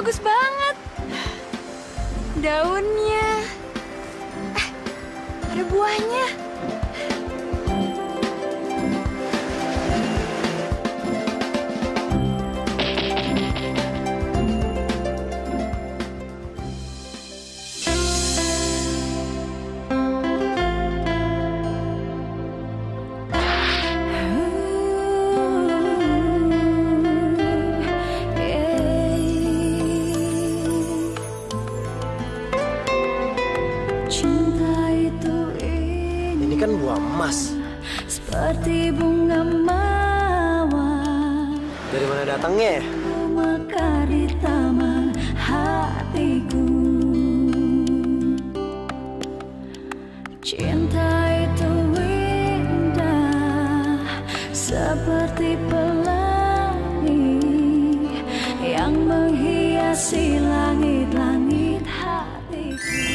bagus banget. Daunnya. Ada buahnya. Kan buah emas. Seperti bunga mawar. Dari mana datangnya ya? Mekar di taman hatiku. Cinta itu indah seperti pelangi yang menghiasi langit-langit hatiku.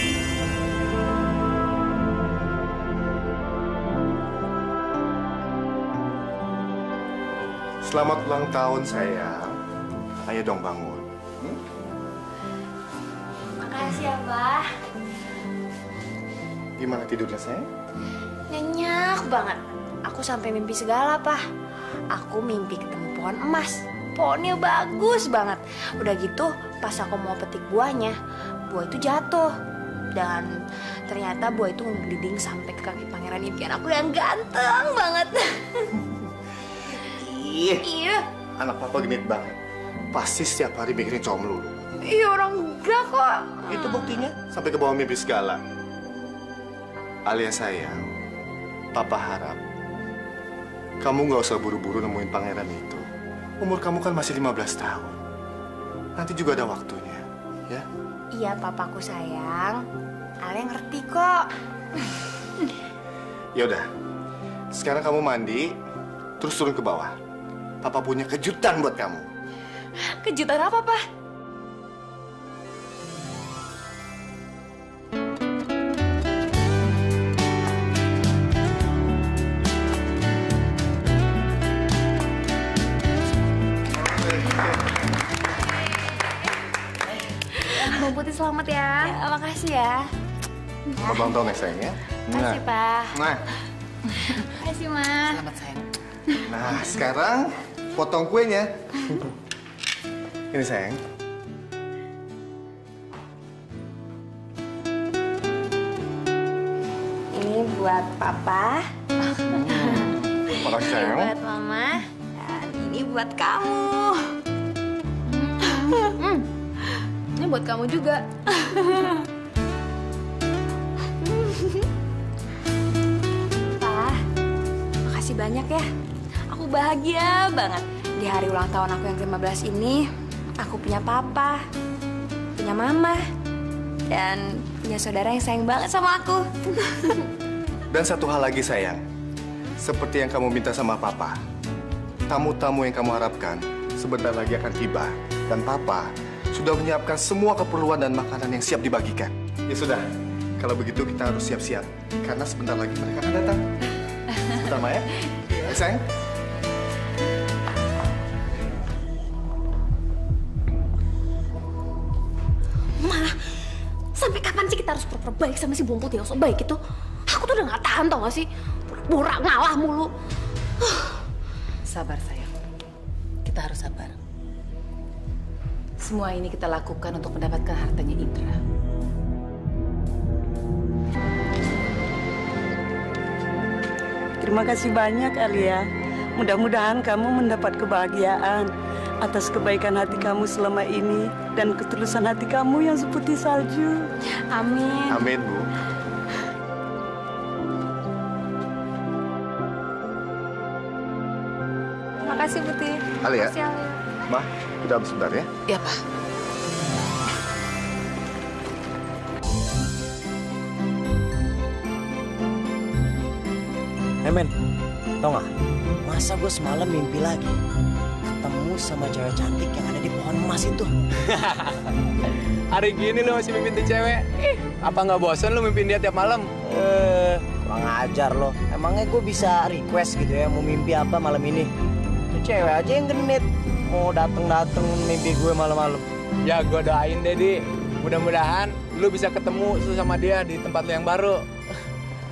Selamat ulang tahun, sayang. Ayo dong bangun. Makasih ya, Pak. Gimana tidurnya, sayang? Nyenyak banget. Aku sampai mimpi segala, Pak. Aku mimpi ketemu pohon emas. Pohonnya bagus banget. Udah gitu, pas aku mau petik buahnya, buah itu jatuh. Dan ternyata buah itu menggelinding sampai ke kaki pangeran impian aku yang ganteng banget. Iya. Anak papa genit banget. Pasti setiap hari mikirin cowok melulu. Iya, orang enggak kok. Itu buktinya sampai ke bawah mimpi segala. Alias sayang, papa harap kamu nggak usah buru-buru nemuin pangeran itu. Umur kamu kan masih 15 tahun. Nanti juga ada waktunya, ya? Iya, papaku sayang. Alia ngerti kok. Yaudah, sekarang kamu mandi, terus turun ke bawah. Papa punya kejutan buat kamu. Kejutan apa, Pak? Bang Putih selamat ya. Makasih ya. Selamat ulang tahun ya, sayang ya. Makasih, Pak. Nah. Makasih, Ma. Selamat, sayang. Nah, sekarang potong kuenya. Ini, sayang. Ini buat Papa. Makasih, sayang. Ini buat Mama. Dan ini buat kamu. Ini buat kamu juga. Pak, makasih banyak ya. Aku bahagia banget. Di hari ulang tahun aku yang ke-15 ini, aku punya papa, punya mama, dan punya saudara yang sayang banget sama aku. Dan satu hal lagi, sayang. Seperti yang kamu minta sama papa, tamu-tamu yang kamu harapkan sebentar lagi akan tiba. Dan papa sudah menyiapkan semua keperluan dan makanan yang siap dibagikan. Ya sudah, kalau begitu kita harus siap-siap. Karena sebentar lagi mereka akan datang. Sebentar, Ma ya? Ayo, sayang. Sampai kapan sih kita harus pura-pura baik sama si Bung Putih yang so baik itu? Aku tuh udah gak tahan tau gak sih? Pura-pura ngalah mulu. Sabar, sayang. Kita harus sabar. Semua ini kita lakukan untuk mendapatkan hartanya Indra. Terima kasih banyak, Alia. Mudah-mudahan kamu mendapat kebahagiaan atas kebaikan hati kamu selama ini dan ketulusan hati kamu yang seputih salju. Amin. Amin, Bu. Makasih, Putih. Alia. Makasih, Alia. Ma, ke dalam sebentar ya. Iya, Pak. Men, tau gak? Masa gue semalam mimpi lagi ketemu sama cewek cantik yang ada di pohon emas itu. Hari gini lo masih mimpin tuh cewek. Apa nggak bosan lo mimpin dia tiap malam? Kurang ajar lo. Emangnya gue bisa request gitu ya mau mimpi apa malam ini? Tuh cewek aja yang genit mau dateng mimpi gue malam-malam. Ya gue doain deh, Di. Mudah-mudahan lu bisa ketemu sama dia di tempat lu yang baru.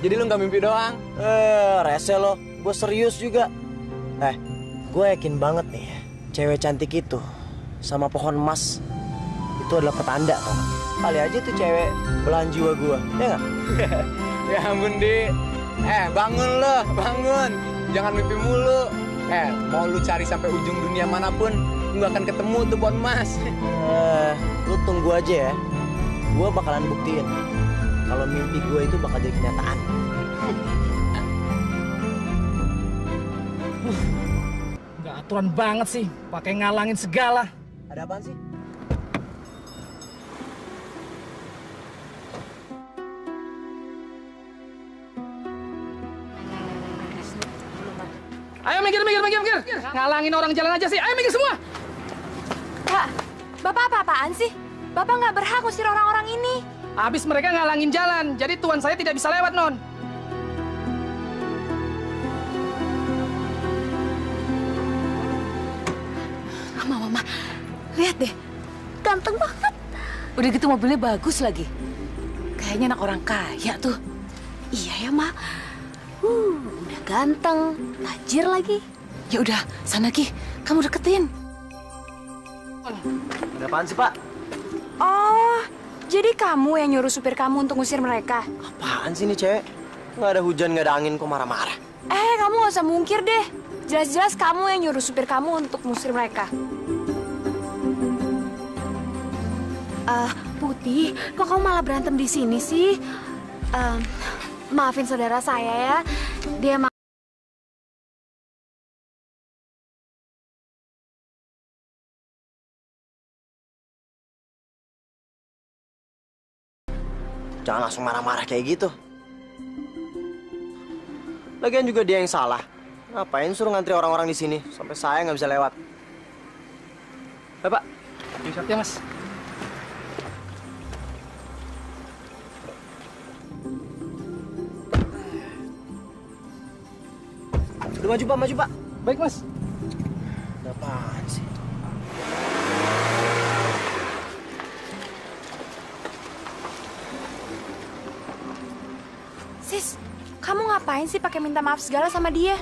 Jadi lu nggak mimpi doang. Rese lo. Gue serius juga. Gue yakin banget nih, cewek cantik itu sama pohon emas itu adalah petanda, tau gak? Kali aja tuh cewek belahan jiwa gue, ya nggak? Ya ampun, Di. Bangun lo, bangun. Jangan mimpi mulu. Mau lu cari sampai ujung dunia manapun, lu gak akan ketemu tuh pohon emas. Lu tunggu aja ya. Gue bakalan buktiin kalau mimpi gue itu bakal jadi kenyataan. Nggak aturan banget sih, pakai ngalangin segala. Ada apaan sih? Ayo minggir. Ngalangin orang jalan aja sih. Ayo minggir semua. Pak, Bapak apa-apaan sih? Bapak nggak berhak ngusir orang-orang ini. Habis mereka ngalangin jalan, jadi tuan saya tidak bisa lewat, Non. Mama, lihat deh. Ganteng banget. Udah gitu mobilnya bagus lagi. Kayaknya anak orang kaya tuh. Iya ya, Ma. Udah ganteng, tajir lagi. Ya udah, sana Ki. Kamu deketin. Ada apaan sih, Pak? Oh, jadi kamu yang nyuruh supir kamu untuk ngusir mereka? Apaan sih nih cewek? Nggak ada hujan, nggak ada angin, kok marah-marah? Kamu nggak usah mungkir deh. Jelas-jelas kamu yang nyuruh supir kamu untuk ngusir mereka. Putih, kok kamu malah berantem di sini sih? Maafin saudara saya ya. Dia Jangan langsung marah-marah kayak gitu. Lagian juga dia yang salah. Ngapain suruh ngantri orang-orang di sini sampai saya nggak bisa lewat? Pak. T-shirtnya, Mas. Udah maju, Pak. Baik, Mas. Ada apaan sih? Sis, kamu ngapain sih pakai minta maaf segala sama dia?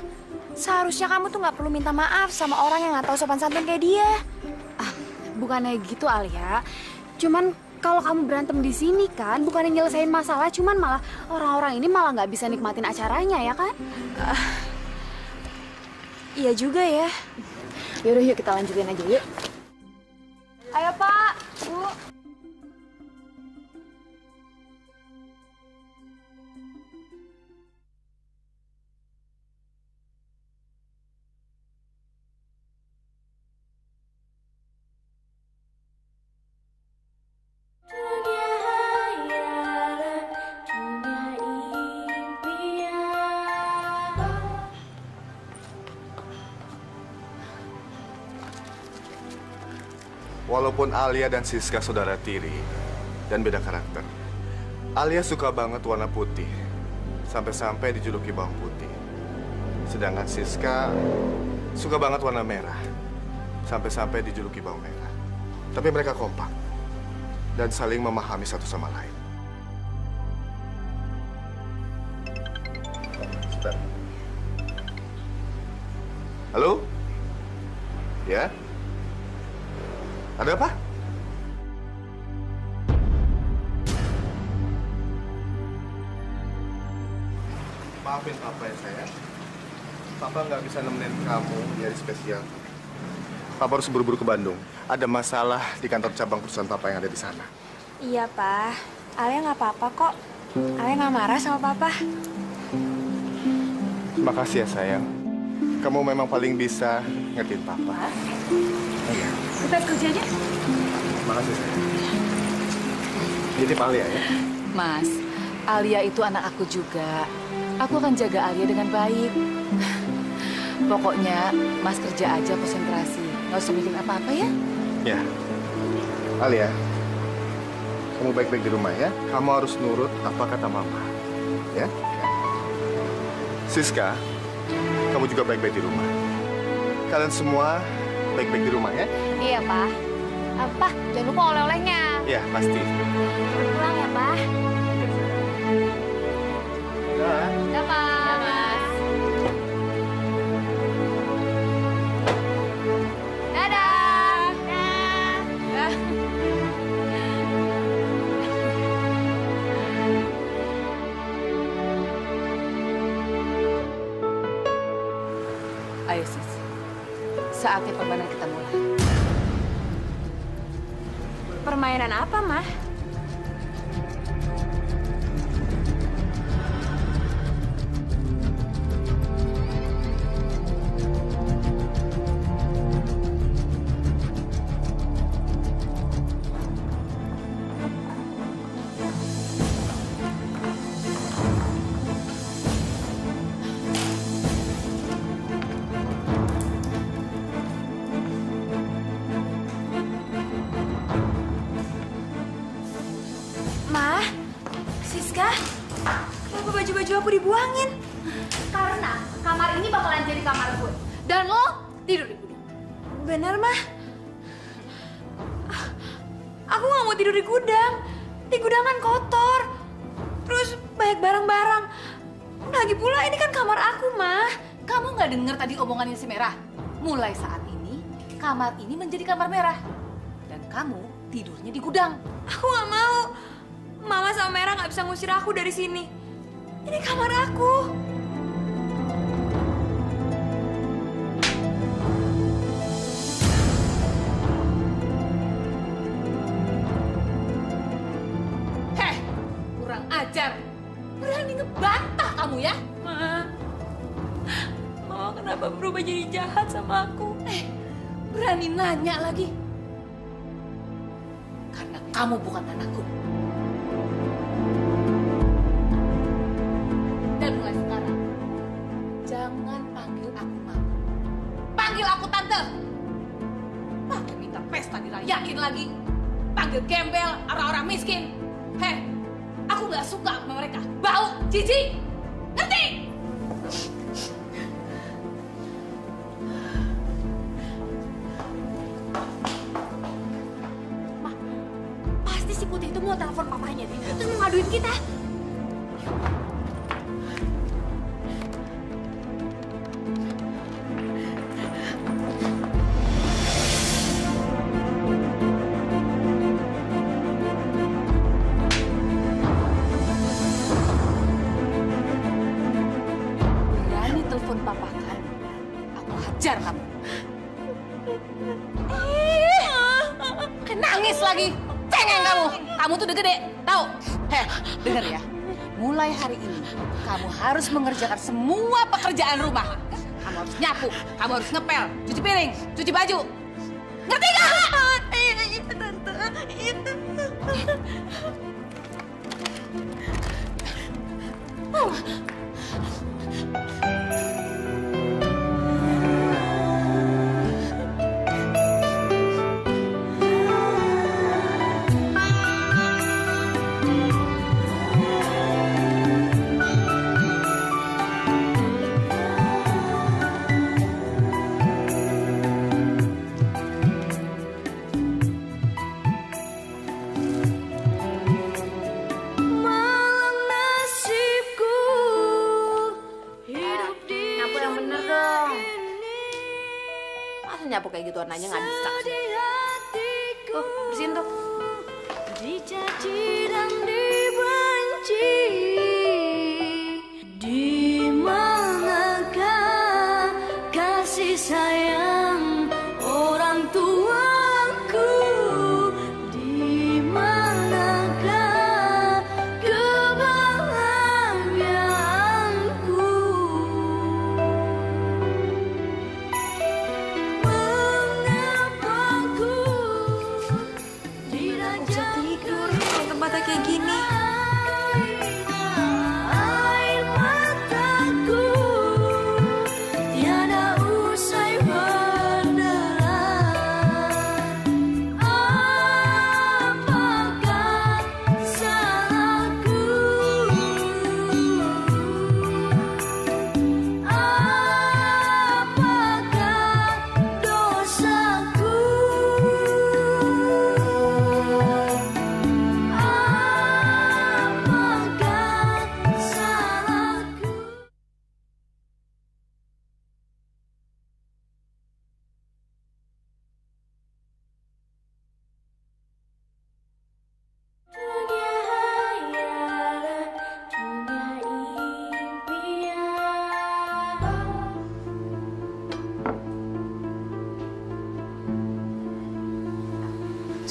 Seharusnya kamu tuh nggak perlu minta maaf sama orang yang nggak tahu sopan santun kayak dia. Bukannya gitu, Alia. Cuman kalau kamu berantem di sini kan, bukannya nyelesain masalah, cuman malah orang-orang ini malah nggak bisa nikmatin acaranya ya kan? Iya juga ya. Yaudah yuk kita lanjutin aja yuk. Ayo Pak, Bu. Walaupun Alia dan Siska saudara tiri dan beda karakter, Alia suka banget warna putih, sampai-sampai dijuluki bawang putih. Sedangkan Siska suka banget warna merah, sampai-sampai dijuluki bawang merah. Tapi mereka kompak dan saling memahami satu sama lain. Sebentar. Halo? Ya? Ada apa? Maafin Papa ya sayang. Papa nggak bisa nemenin kamu di hari spesial. Papa harus buru-buru ke Bandung. Ada masalah di kantor cabang perusahaan Papa yang ada di sana. Iya, Pak. Alia nggak apa-apa kok. Alia nggak marah sama Papa. Makasih ya sayang. Kamu memang paling bisa ngertiin Papa. Iya. Kita kerjanya. Makasih sayang. Jadi Pak Alia ya? Mas, Alia itu anak aku juga. Aku akan jaga Alia dengan baik. Pokoknya Mas kerja aja konsentrasi. Nggak usah bikin apa-apa ya? Ya. Alia, kamu baik-baik di rumah ya. Kamu harus nurut apa kata Mama. Ya? Siska, kamu juga baik-baik di rumah. Kalian semua baik-baik di rumah ya? Iya, Pak. Pak, jangan lupa oleh-olehnya. Ya, pasti. Pulang ya, Pak. Dah. Dah, Mas. Dadah. Dah. Ayo, Sis. Saatnya permainan kita mulai. Permainan apa, Mah? Mah, Siska, kenapa baju-baju aku dibuangin? Karena kamar ini bakalan jadi kamar gue. Dan lo tidur di gudang. Bener, Mah. Aku nggak mau tidur di gudang. Di gudang kan kotor. Terus banyak barang-barang. Lagi pula ini kan kamar aku, Mah. Kamu nggak dengar tadi omongannya si Merah? Mulai saat ini, kamar ini menjadi kamar Merah. Dan kamu tidurnya di gudang. Aku nggak mau. Mama sama Merah nggak bisa ngusir aku dari sini. Ini kamar aku. Heh, kurang ajar. Berani ngebantah kamu ya? Mama kenapa berubah jadi jahat sama aku? Berani nanya lagi. Karena kamu bukan anakku. Dan mulai sekarang, jangan panggil aku mama. Panggil aku tante. Pakai minta pesta dirayain lagi. Panggil gembel orang-orang miskin. Heh, aku nggak suka sama mereka. Bau, jijik. Ngerti? Pasti si Putih itu mau telepon papanya deh. Terus mau ngaduin kita. Berani telepon papa kan? Aku hajar kamu. Nangis lagi. Cengeng kamu. Kamu tuh udah gede. Tahu? Heh, denger ya. Mulai hari ini, kamu harus mengerjakan semua pekerjaan rumah. Kamu harus nyapu, kamu harus ngepel, cuci piring, cuci baju. Ngerti gak? Iya, Tante. Iya. Malam nasibku hidup di Nyapu yang bener dong. Masa nyapu kayak gituan aja nggak bisa sih? Tuh, bersihin tuh. Dicaci dan dibenci, di manakah kasih sayang orang tuaku, di manakah kebahagiaanku. Mengapa ku tidak tidur. Tempat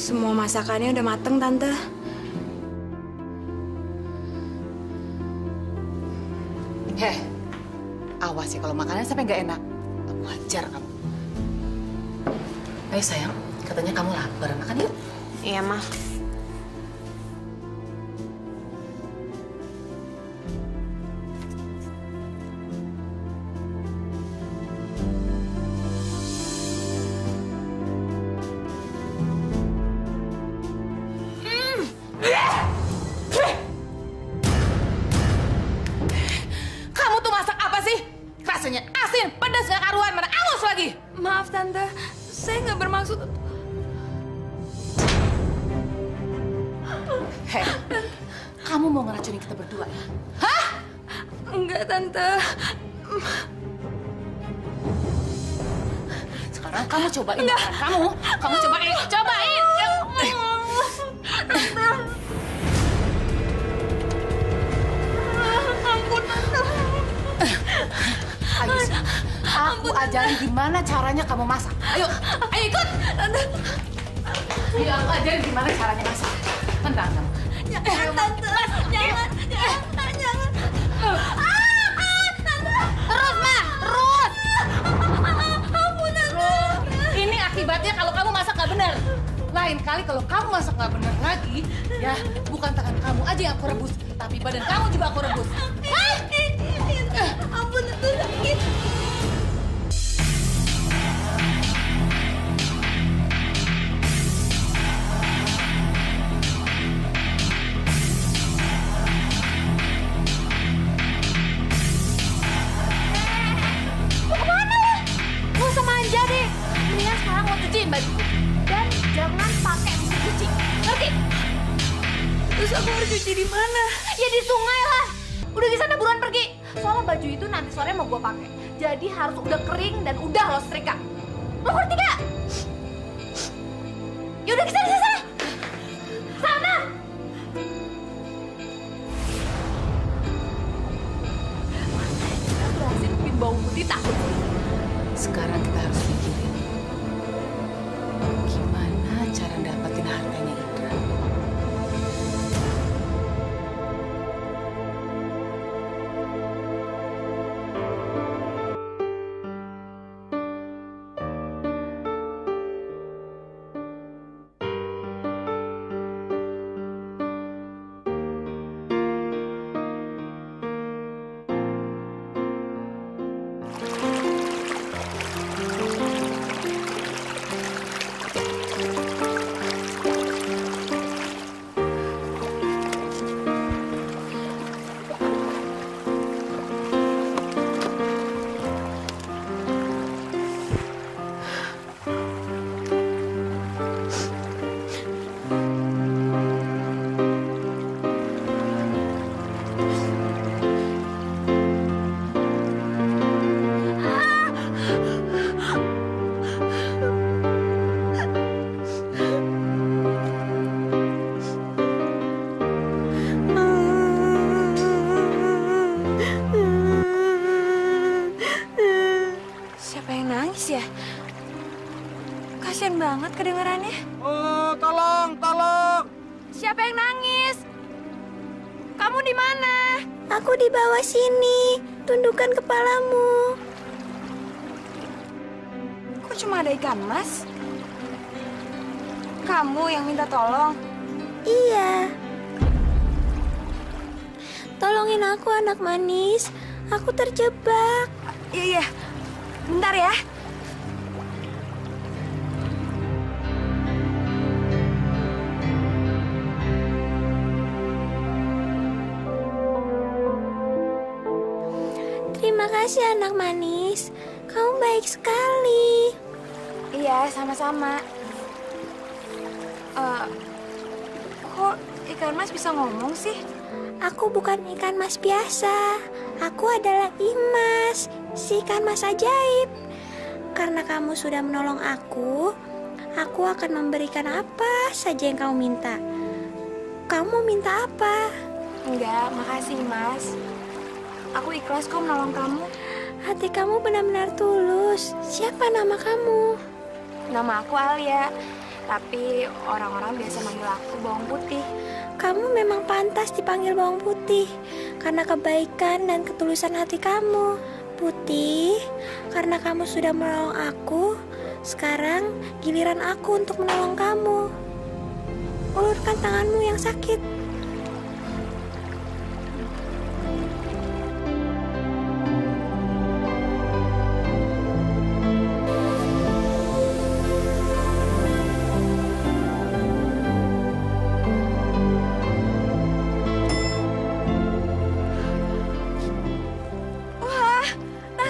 Semua masakannya udah mateng, Tante. Heh, awas ya kalau makanannya sampai nggak enak. Aku hajar kamu. Ayo sayang, katanya kamu lapar. Makan yuk. Iya, Ma. Kamu tuh masak apa sih? Rasanya asin, pedas gak karuan, mana angus lagi. Maaf, Tante. Saya nggak bermaksud. Heh, kamu mau ngeracunin kita berdua ya? Hah? Enggak, Tante. Sekarang kamu cobain makan kamu. Kamu cobain, cobain. Ampun, Tante. Ayo, aku ajarin gimana caranya kamu masak. Ayo, ayo ikut. Tante. Ayo, aku ajarin gimana caranya masak. Tenang kamu. Jangan, Tante. Jangan. Jangan. Tante. Terus, Ma. Terus. Ampun, Tante. Ini akibatnya kalau kamu masak nggak benar. Lain kali kalau kamu masak nggak benar lagi, ya bukan tangan kamu aja yang aku rebus, tapi badan kamu juga aku rebus. Hah? Ampun, Tante. Sakit. Gak usah manja deh. Mendingan sekarang lo cuciin baju. Dan jangan pakai mesin cuci. Ngerti? Terus aku harus cuci di mana? Ya di sungai lah. Udah di sana buruan pergi. Soalnya baju itu nanti sore mau gue pakai. Jadi harus udah kering dan udah lo setrika. Lo ngerti gak? Ya udah kesana sana. Sana. Kita berhasil bikin bawang putih takut. Sekarang kita harus pikirin gimana cara dapetin hartanya Indra. Siapa yang nangis ya? Kasian banget kedengarannya. Oh, tolong, tolong. Siapa yang nangis? Kamu di mana? Aku di bawah sini. Tundukkan kepalamu. Kok cuma ada ikan mas? Kamu yang minta tolong? Iya. Tolongin aku, anak manis. Aku terjebak. Iya. Bentar ya. Terima kasih, anak manis. Kamu baik sekali. Iya, sama-sama. Kok ikan mas bisa ngomong sih? Aku bukan ikan mas biasa. Aku adalah Imas, si ikan mas ajaib. Karena kamu sudah menolong aku akan memberikan apa saja yang kamu minta. Kamu minta apa? Enggak, makasih mas. Aku ikhlas kok menolong kamu. Hati kamu benar-benar tulus. Siapa nama kamu? Nama aku Alia. Tapi orang-orang biasa manggil aku bawang putih. Kamu memang pantas dipanggil bawang putih karena kebaikan dan ketulusan hati kamu. Putih, karena kamu sudah menolong aku, sekarang giliran aku untuk menolong kamu. Ulurkan tanganmu yang sakit.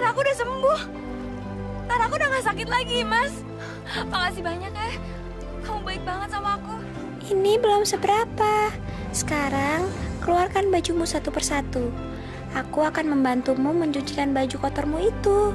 Aku udah sembuh. Tanganku udah gak sakit lagi, Mas. Makasih banyak ya. Kamu baik banget sama aku. Ini belum seberapa. Sekarang, keluarkan bajumu satu persatu. Aku akan membantumu mencucikan baju kotormu itu.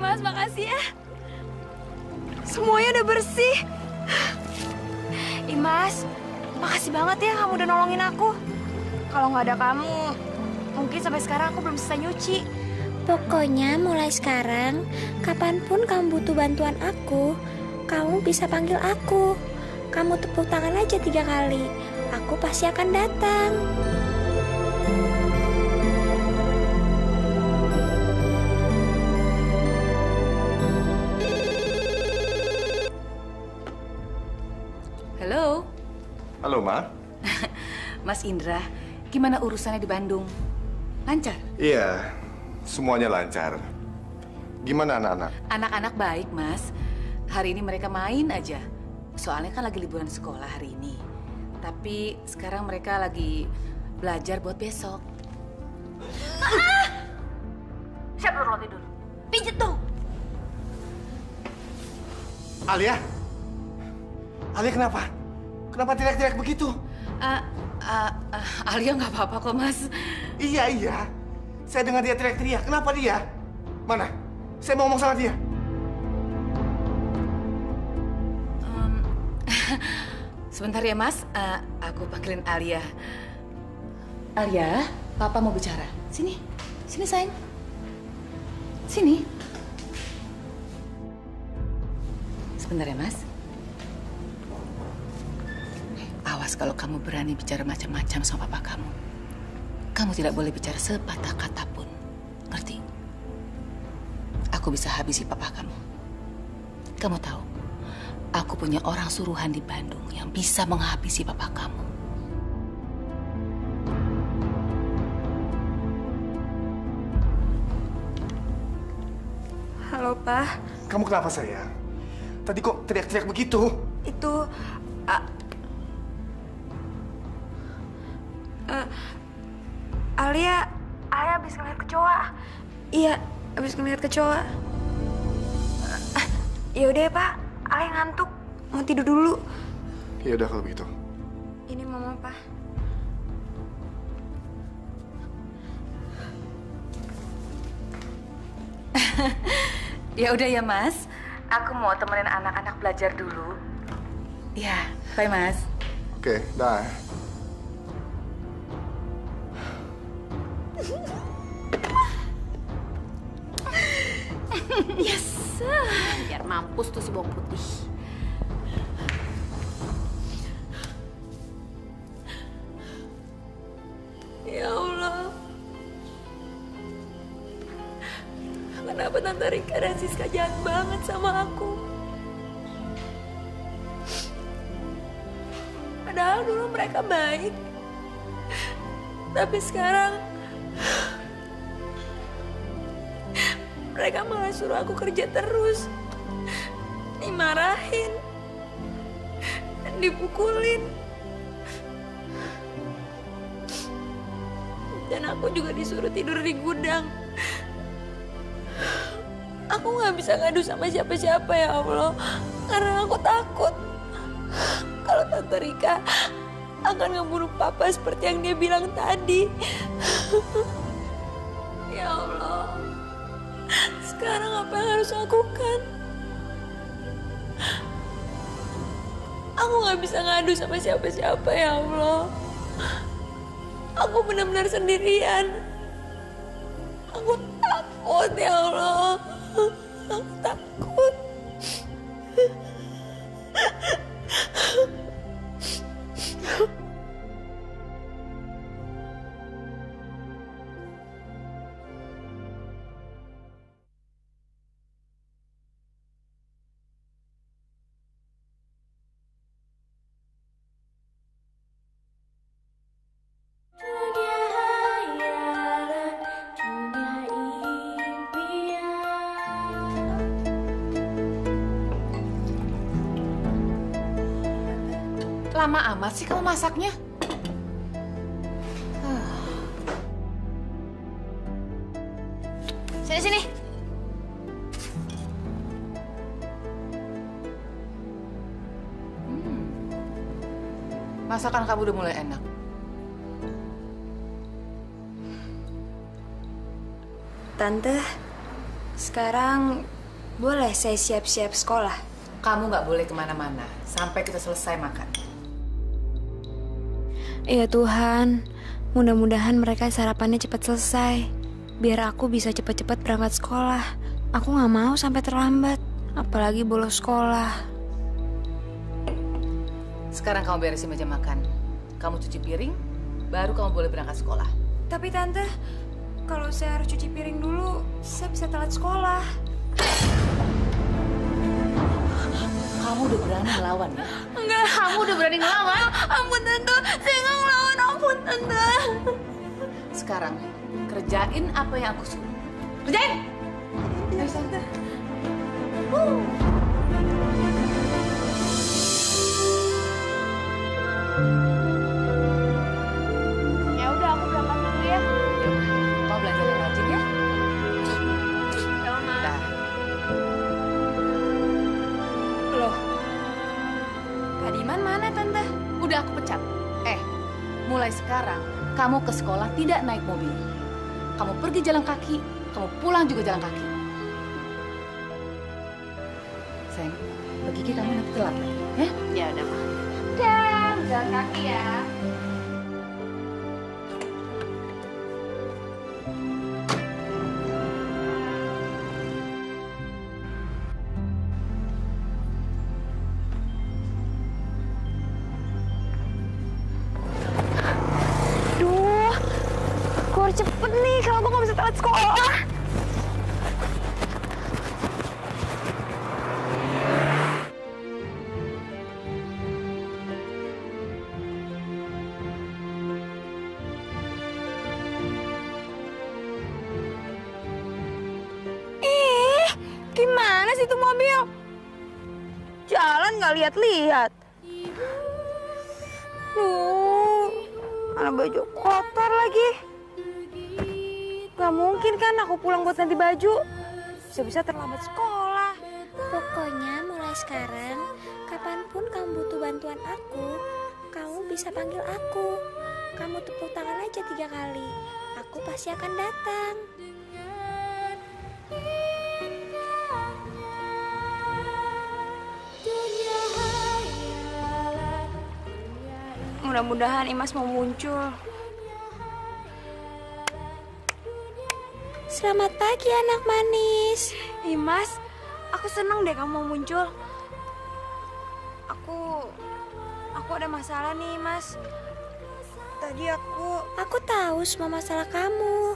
Mas, makasih ya. Semuanya udah bersih. Mas, makasih banget ya kamu udah nolongin aku. Kalau nggak ada kamu, mungkin sampai sekarang aku belum selesai nyuci. Pokoknya mulai sekarang, kapanpun kamu butuh bantuan aku, kamu bisa panggil aku. Kamu tepuk tangan aja 3 kali, aku pasti akan datang. Halo. Halo, Ma. Mas Indra, gimana urusannya di Bandung? Lancar? Iya, semuanya lancar. Gimana anak-anak? Anak-anak baik, Mas. Hari ini mereka main aja. Soalnya kan lagi liburan sekolah hari ini. Tapi sekarang mereka lagi belajar buat besok. Siapa lo tidur? Pijet tuh. Alia? Alia kenapa? Kenapa teriak-teriak begitu? Alia nggak apa-apa kok, Mas. Iya. Saya dengar dia teriak-teriak. Kenapa dia? Mana? Saya mau ngomong sama dia. Sebentar ya, Mas. Aku panggilin Alia. Alia, Papa mau bicara. Sini. Sini, sayang. Sini. Sebentar ya, Mas. Awas kalau kamu berani bicara macam-macam sama papa kamu. Kamu tidak boleh bicara sepatah kata pun. Ngerti? Aku bisa habisi papa kamu. Kamu tahu, aku punya orang suruhan di Bandung yang bisa menghabisi papa kamu. Halo, Pak. Kamu kenapa, sayang? Tadi kok teriak-teriak begitu? Itu... Alia habis ngeliat kecoa. Iya, habis ngeliat kecoa. Ya udah ya, Pak. Alia ngantuk, mau tidur dulu. Ya udah kalau begitu. Ini Mama, Pak. Ya udah ya, Mas. Aku mau temenin anak-anak belajar dulu. Ya, bye, Mas. Oke, dah. Yes, biar mampus tuh si bawang putih. Ya Allah, kenapa Tante Rika dan Siska jahat banget sama aku? Padahal dulu mereka baik, tapi sekarang mereka malah suruh aku kerja terus, dimarahin, dan dipukulin. Dan aku juga disuruh tidur di gudang. Aku gak bisa ngadu sama siapa-siapa ya Allah, karena aku takut kalau Tante Rika akan ngebunuh papa seperti yang dia bilang tadi. Ya Allah, sekarang apa yang harus aku lakukan? Aku gak bisa ngadu sama siapa-siapa, ya Allah. Aku benar-benar sendirian. Aku takut, ya Allah. Aku takut. Lama amat sih kamu masaknya? Sini. Masakan kamu udah mulai enak. Tante, sekarang boleh saya siap-siap sekolah? Kamu nggak boleh kemana-mana sampai kita selesai makan. Iya Tuhan, mudah-mudahan mereka sarapannya cepat selesai. Biar aku bisa cepat-cepat berangkat sekolah. Aku nggak mau sampai terlambat, apalagi bolos sekolah. Sekarang kamu beresin meja makan. Kamu cuci piring, baru kamu boleh berangkat sekolah. Tapi Tante, kalau saya harus cuci piring dulu, saya bisa telat sekolah. Kamu udah berani ngelawan ya? Enggak. Kamu udah berani ngelawan? Ampun Tante, saya nggak ngelawan. Ampun Tante. Sekarang kerjain apa yang aku suruh. Kerjain! Ayo Tante. Ya udah, aku berangkat dulu ya. Ya udah, kamu belajar yang rajin ya. Sama. Dah. Loh, Kak Diman mana Tante? Udah aku pecat. Mulai sekarang kamu ke sekolah tidak naik mobil. Kamu pergi jalan kaki, kamu pulang juga jalan kaki. Sayang, pergi kamu nanti telat lagi, ya? Ya udah, Ma. Dan jalan kaki ya. Cepet nih, kalau gue nggak bisa telat sekolah. Gimana sih itu mobil? Jalan nggak lihat-lihat. Mana baju kotor lagi. Gak mungkin kan aku pulang buat ganti baju. Bisa-bisa terlambat sekolah. Pokoknya mulai sekarang, kapanpun kamu butuh bantuan aku, kamu bisa panggil aku. Kamu tepuk tangan aja 3 kali. Aku pasti akan datang. Mudah-mudahan Imas mau muncul. Selamat pagi anak manis. Imas, aku seneng deh kamu mau muncul. Aku ada masalah nih, Mas. Tadi Aku tahu semua masalah kamu.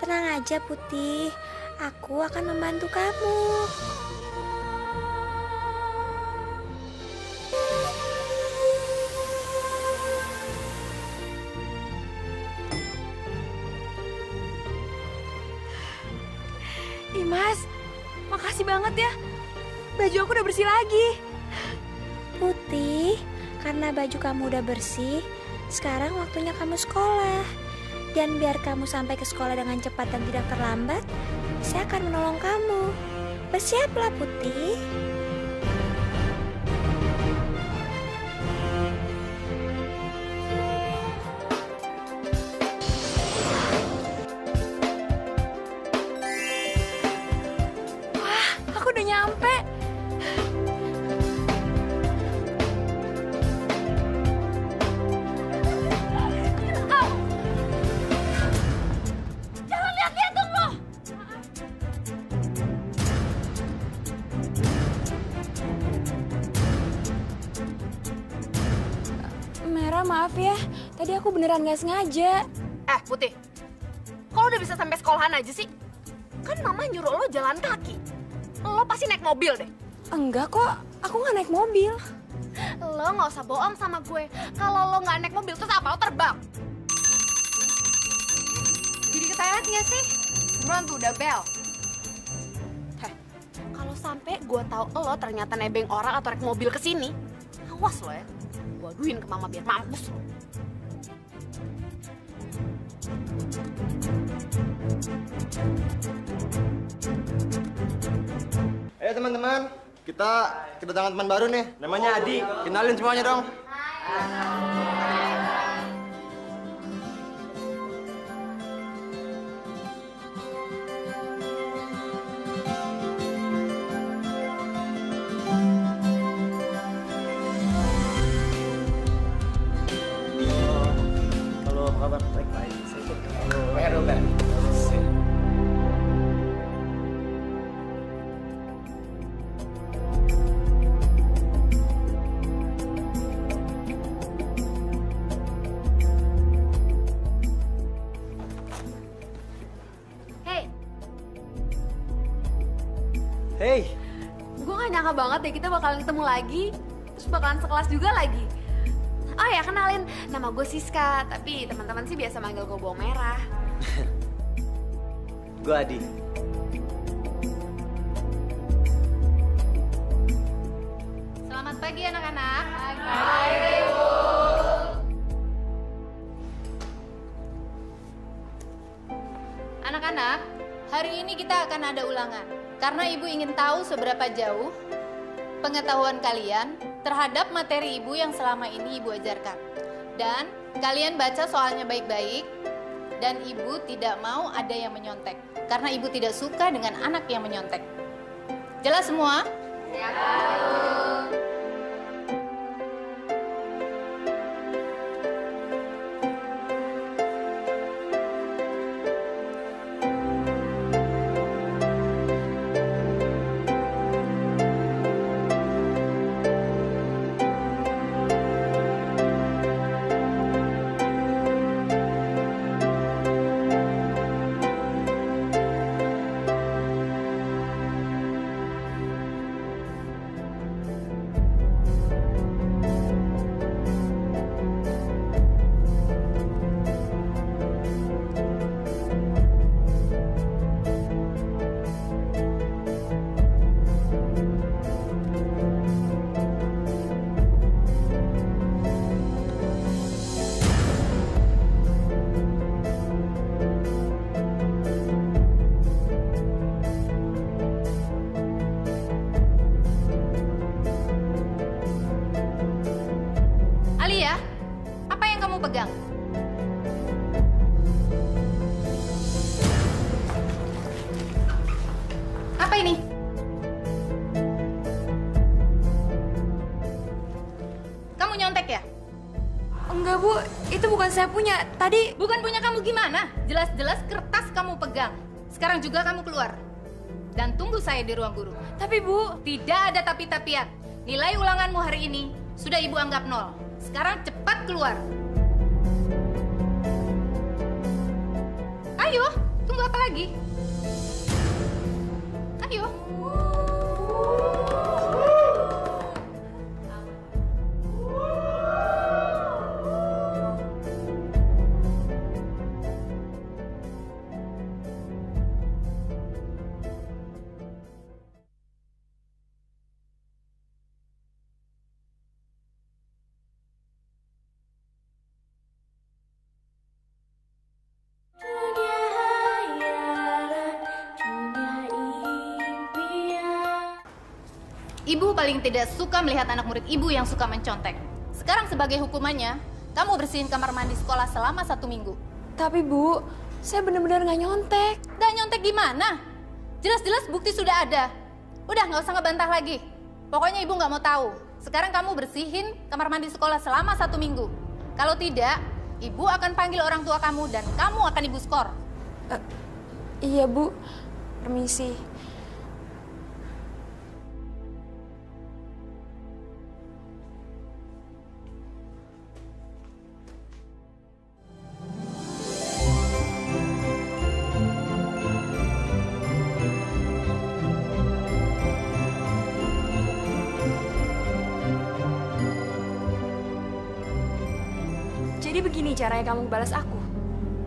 Tenang aja Putih, aku akan membantu kamu. Mas, makasih banget ya. Baju aku udah bersih lagi. Putih, karena baju kamu udah bersih, sekarang waktunya kamu sekolah. Dan biar kamu sampai ke sekolah dengan cepat dan tidak terlambat, saya akan menolong kamu. Bersiaplah Putih. aku udah nyampe. Jangan lihat-lihat dong lo. Merah, maaf ya. Tadi aku beneran gak sengaja. Putih, kalau udah bisa sampai sekolahan aja sih? Kan mama nyuruh lo jalan kaki. Lo pasti naik mobil deh. Enggak kok, aku gak naik mobil. Lo nggak usah bohong sama gue. Kalau lo nggak naik mobil, terus apa? Lo terbang. Jadi ke toilet nggak sih? Buruan tuh udah bel. Kalau sampai gue tahu lo ternyata nebeng orang atau naik mobil ke sini, awas lo ya. Gue aduin ke mama biar mampus lo. Ayo teman-teman, kita kedatangan teman baru nih. Namanya Adi. Kenalin semuanya dong. Halo, apa kabar? Baik-baik. Halo, Robert. Hey, Gue gak nyangka banget deh kita bakalan ketemu lagi. Terus bakalan sekelas juga lagi. Oh ya, kenalin, nama gue Siska. Tapi teman-teman sih biasa manggil gue Bawang Merah. gue Adi. Selamat pagi anak-anak. Anak-anak, hari ini kita akan ada ulangan. Karena Ibu ingin tahu seberapa jauh pengetahuan kalian terhadap materi Ibu yang selama ini Ibu ajarkan. Dan kalian baca soalnya baik-baik, dan Ibu tidak mau ada yang menyontek. Karena Ibu tidak suka dengan anak yang menyontek. Jelas semua? Ya, Alia, apa yang kamu pegang? Apa ini? Kamu nyontek ya? Enggak, Bu. Itu bukan saya punya. Tadi... Bukan punya kamu gimana? Jelas-jelas kertas kamu pegang. Sekarang juga kamu keluar. Dan tunggu saya di ruang guru. Tapi, Bu... Tidak ada tapi-tapian. Nilai ulanganmu hari ini sudah Ibu anggap 0. Sekarang cepat keluar. Ayo, tunggu apa lagi? Ayo. Ibu paling tidak suka melihat anak murid ibu yang suka mencontek. Sekarang sebagai hukumannya, kamu bersihin kamar mandi sekolah selama 1 minggu. Tapi, Bu, saya benar-benar nggak nyontek. Nggak nyontek gimana? Jelas-jelas bukti sudah ada. Udah, nggak usah ngebantah lagi. Pokoknya ibu nggak mau tahu. Sekarang kamu bersihin kamar mandi sekolah selama 1 minggu. Kalau tidak, ibu akan panggil orang tua kamu dan kamu akan ibu skor. Iya Bu, permisi. Jadi begini caranya kamu balas aku.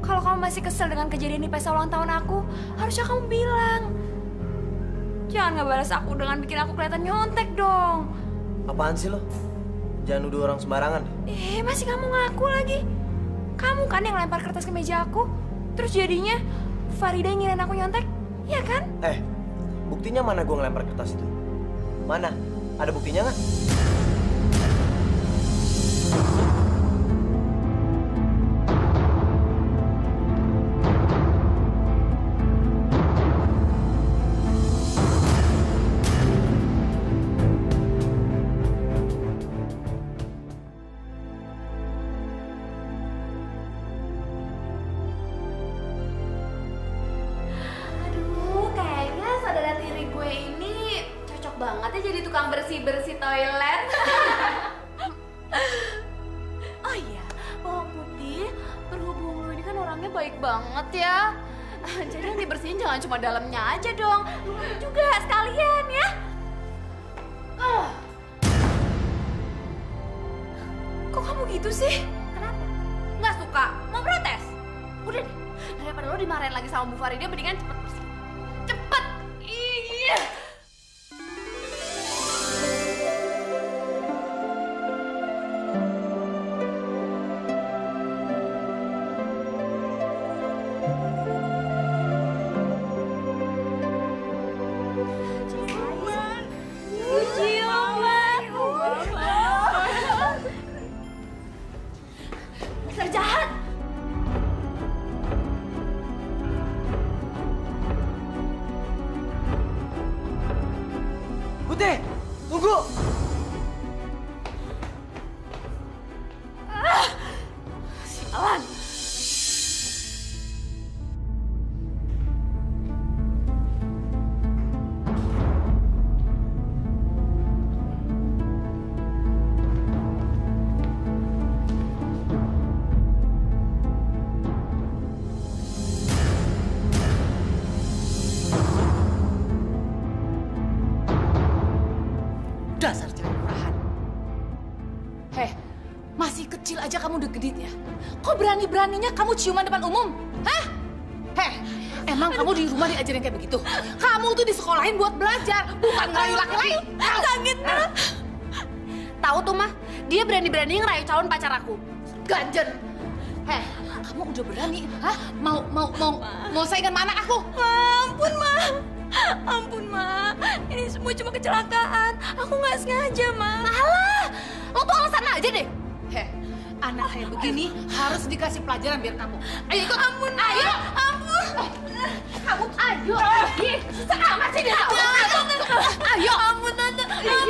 Kalau kamu masih kesel dengan kejadian di pesta ulang tahun aku, harusnya kamu bilang. Jangan ngebalas aku dengan bikin aku kelihatan nyontek dong. Apaan sih lo? Jangan nuduh orang sembarangan. Masih kamu ngaku lagi. Kamu kan yang lempar kertas ke meja aku. Terus jadinya Farida yang ngirain aku nyontek, iya kan? Buktinya mana gue ngelempar kertas itu? Mana? Ada buktinya nggak? Banget ya jadi tukang bersih-bersih toilet. Oh iya, bawang putih, berhubung lu ini kan orangnya baik banget ya. Jadi yang dibersihin jangan cuma dalamnya aja dong, luarnya juga sekalian ya. Kok kamu gitu sih? Kenapa? Nggak suka? Mau protes? Udah deh, daripada lo dimarahin lagi sama Bu Farida, mendingan cepet bersih. Cepet! Iya! Putih, tunggu! Sialan! Dasar cewek murahan. Masih kecil aja kamu udah gedit ya? Kok berani-beraninya kamu ciuman depan umum? Hah? Emang kamu di rumah diajarin kayak begitu? Kamu tuh disekolahin buat belajar, bukan ngerayu laki-laki. Sakit, Mah. Tahu tuh, Mah, dia berani-berani ngerayu calon pacar aku. Ganjen. Kamu udah berani? Hah? Mau saingan mana aku? Ampun, Mah. Ampun, Ma. Ini semua cuma kecelakaan. Aku nggak sengaja, Ma. Alah, lo tuh alasan aja deh. Anak kayak begini harus dikasih pelajaran biar kamu. Ayo ikut. Ampun, ayo. Ampun. Kamu ayo. Sama sih dia. Ayo. Ampun, Tante. Ayo.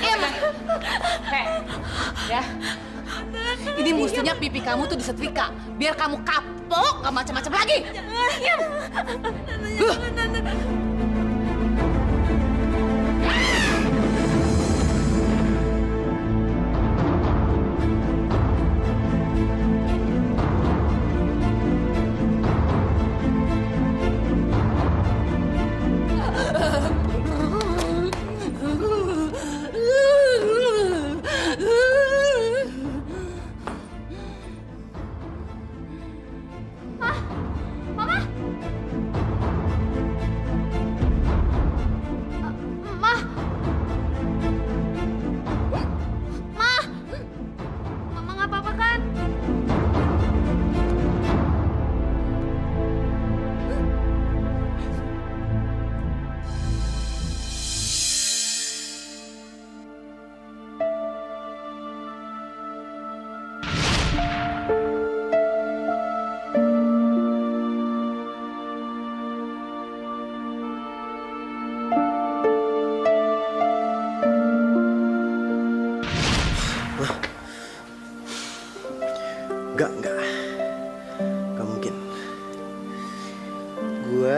Jangan. Ya. Ini mestinya pipi kamu tuh disetrika biar kamu kapok, gak macam-macam lagi.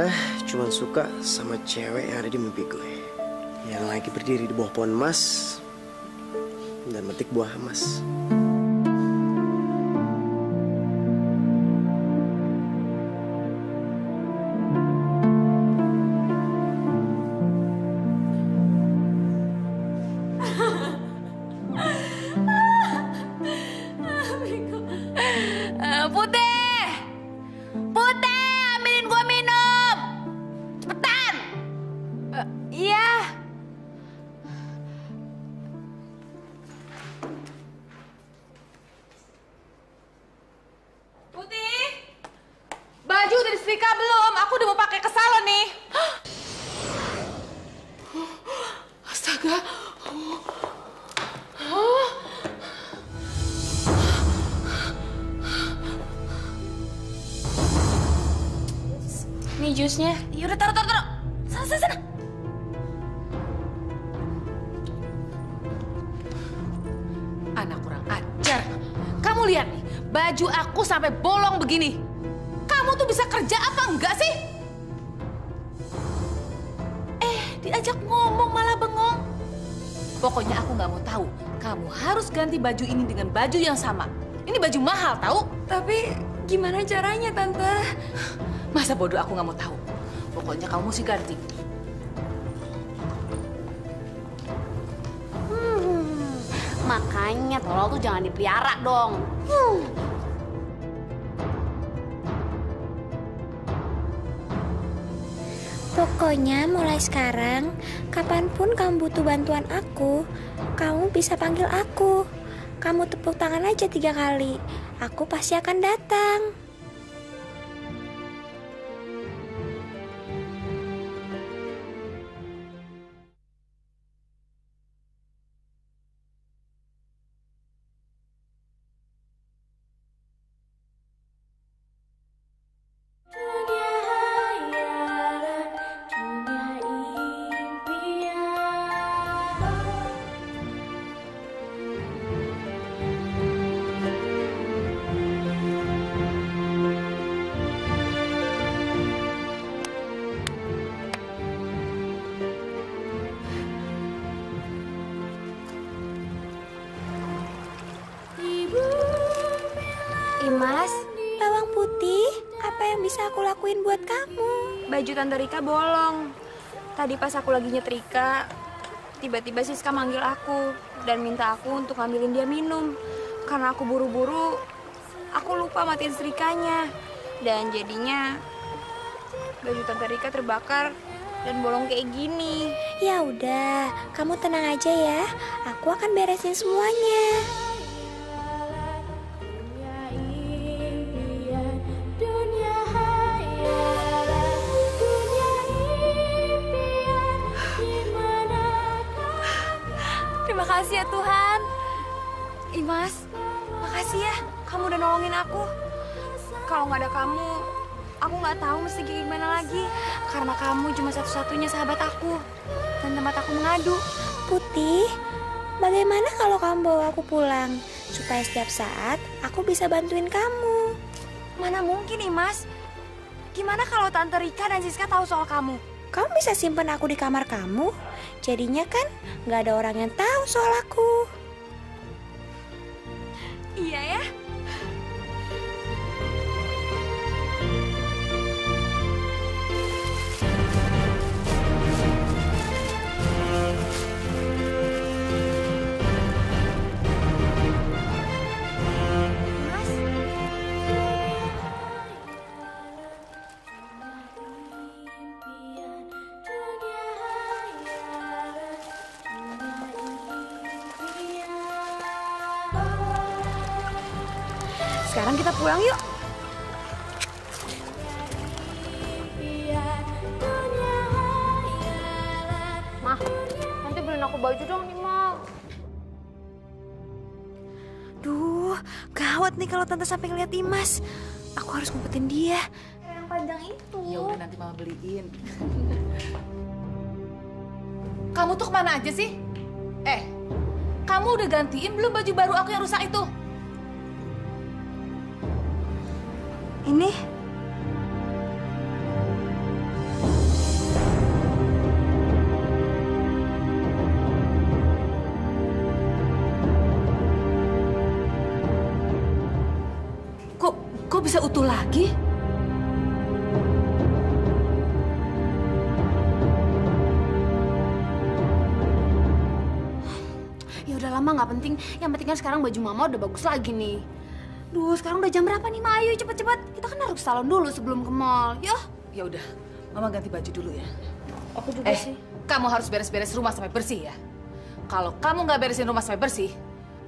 gue cuma suka sama cewek yang ada di mimpi gue. Yang lagi berdiri di bawah pohon emas dan metik buah emas. Ini jusnya. Yaudah, taruh. Sana. Anak kurang ajar. Kamu lihat nih, baju aku sampai bolong begini. Kamu tuh bisa kerja apa enggak sih? Diajak ngomong malah bengong. Pokoknya aku nggak mau tahu. Kamu harus ganti baju ini dengan baju yang sama. Ini baju mahal, tahu? Tapi gimana caranya, Tante? Masa bodoh aku nggak mau tahu. Pokoknya kamu mesti ganti. Makanya tolol tuh jangan dipelihara dong. Pokoknya mulai sekarang, kapanpun kamu butuh bantuan aku, kamu bisa panggil aku. Kamu tepuk tangan aja 3 kali, aku pasti akan datang. Imas, bawang putih, apa yang bisa aku lakuin buat kamu? Baju Tante Rika bolong. Tadi pas aku lagi nyetrika, tiba-tiba Siska manggil aku dan minta aku untuk ngambilin dia minum. Karena aku buru-buru, aku lupa matiin setrikanya. Dan jadinya baju Tante Rika terbakar dan bolong kayak gini. Ya udah, kamu tenang aja ya. Aku akan beresin semuanya. Terima kasih ya Tuhan. Imas, makasih ya. Kamu udah nolongin aku. Kalau nggak ada kamu, aku nggak tahu mesti gimana lagi. Karena kamu cuma satu-satunya sahabat aku dan tempat aku mengadu. Putih, bagaimana kalau kamu bawa aku pulang? Supaya setiap saat aku bisa bantuin kamu. Mana mungkin, Imas? Gimana kalau Tante Rika dan Siska tahu soal kamu? Kamu bisa simpen aku di kamar kamu. Jadinya kan nggak ada orang yang tahu soal aku. Iya ya? Sekarang kita pulang yuk. Mah, nanti beliin aku baju dong nih, Ma. Duh, gawat nih kalau Tante sampai ngeliat Imas. Aku harus ngumpetin dia. Yang panjang itu. Ya udah nanti Mama beliin. Kamu tuh kemana aja sih? Kamu udah gantiin belum baju baru aku yang rusak itu? Ini? bisa utuh lagi? Ya udah lama nggak penting. Yang penting kan sekarang baju mama udah bagus lagi nih. Duh, sekarang udah jam berapa nih, Ma? Ayo cepet-cepet. Kita kan harus ke salon dulu sebelum ke mall. Yuk. Ya udah, Mama ganti baju dulu ya. Aku juga sih. Kamu harus beres-beres rumah sampai bersih ya. Kalau kamu nggak beresin rumah sampai bersih,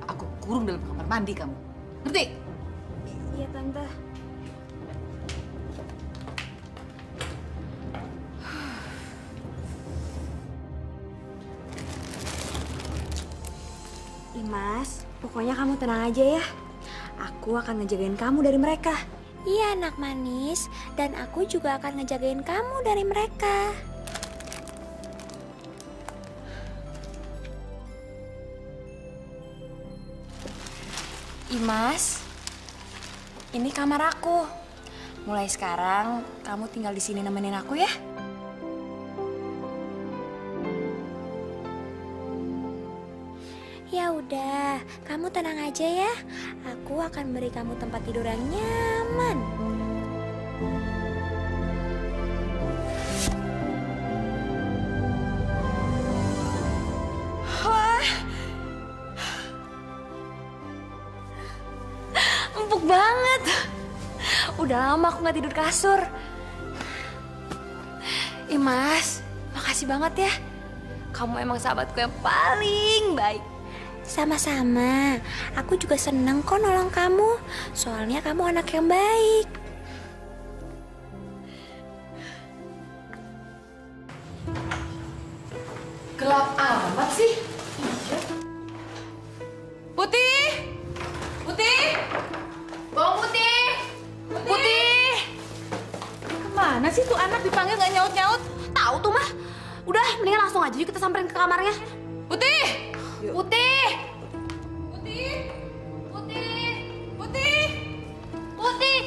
aku kurung dalam kamar mandi kamu. Ngerti? Iya, Tante. Imas, pokoknya kamu tenang aja ya. Aku akan ngejagain kamu dari mereka. Iya anak manis, dan aku juga akan ngejagain kamu dari mereka. Imas, ini kamar aku. Mulai sekarang kamu tinggal di sini nemenin aku ya. Ya udah, kamu tenang aja ya. Aku akan beri kamu tempat tidur yang nyaman. Wah, empuk banget. Udah lama aku nggak tidur kasur. Imas, makasih banget ya. Kamu emang sahabatku yang paling baik. Sama-sama, aku juga seneng kok nolong kamu. Soalnya kamu anak yang baik. Gelap amat sih. Putih! Putih! Bawang putih! Putih! Kemana sih tuh anak dipanggil nggak nyaut-nyaut? Tahu tuh, Mah. Udah, mendingan langsung aja yuk kita samperin ke kamarnya. Putih! Putih! Putih! Putih! Putih! Putih!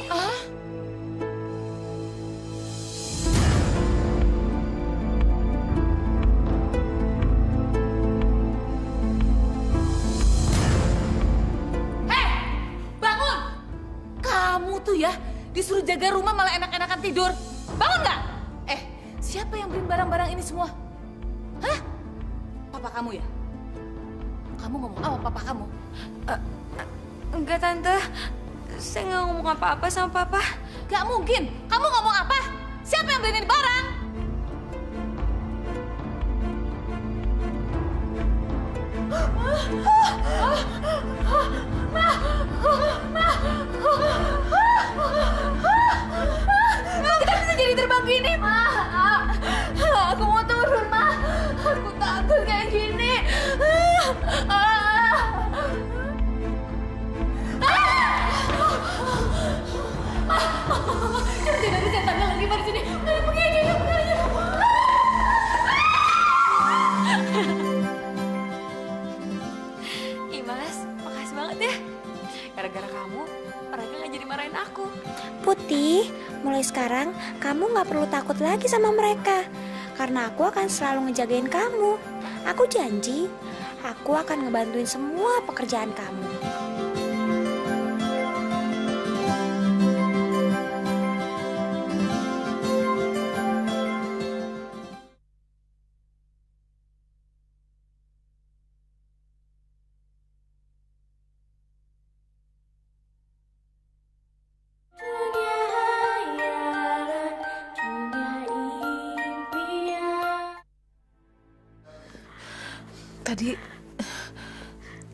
Hei! Bangun! Kamu tuh ya disuruh jaga rumah malah enak-enakan tidur. Bangun nggak? Siapa yang beliin barang-barang ini semua? Hah? Papa kamu ya? Kamu ngomong apa papa kamu? Enggak, Tante. Saya nggak ngomong apa-apa sama Papa. Gak mungkin. Kamu ngomong apa? Siapa yang beliin ini barang? Kita bisa jadi terbang gini, Ma. Aku mau turun, Ma. Aku takut kayak gini. Jangan ada setannya lagi di sini. Ayo pergi aja, yuk, pergi aja. Imas, makasih banget ya. Gara-gara kamu, mereka nggak jadi marahin aku. Putih, mulai sekarang kamu nggak perlu takut lagi sama mereka. Karena aku akan selalu ngejagain kamu. Aku janji, aku akan ngebantuin semua pekerjaan kamu.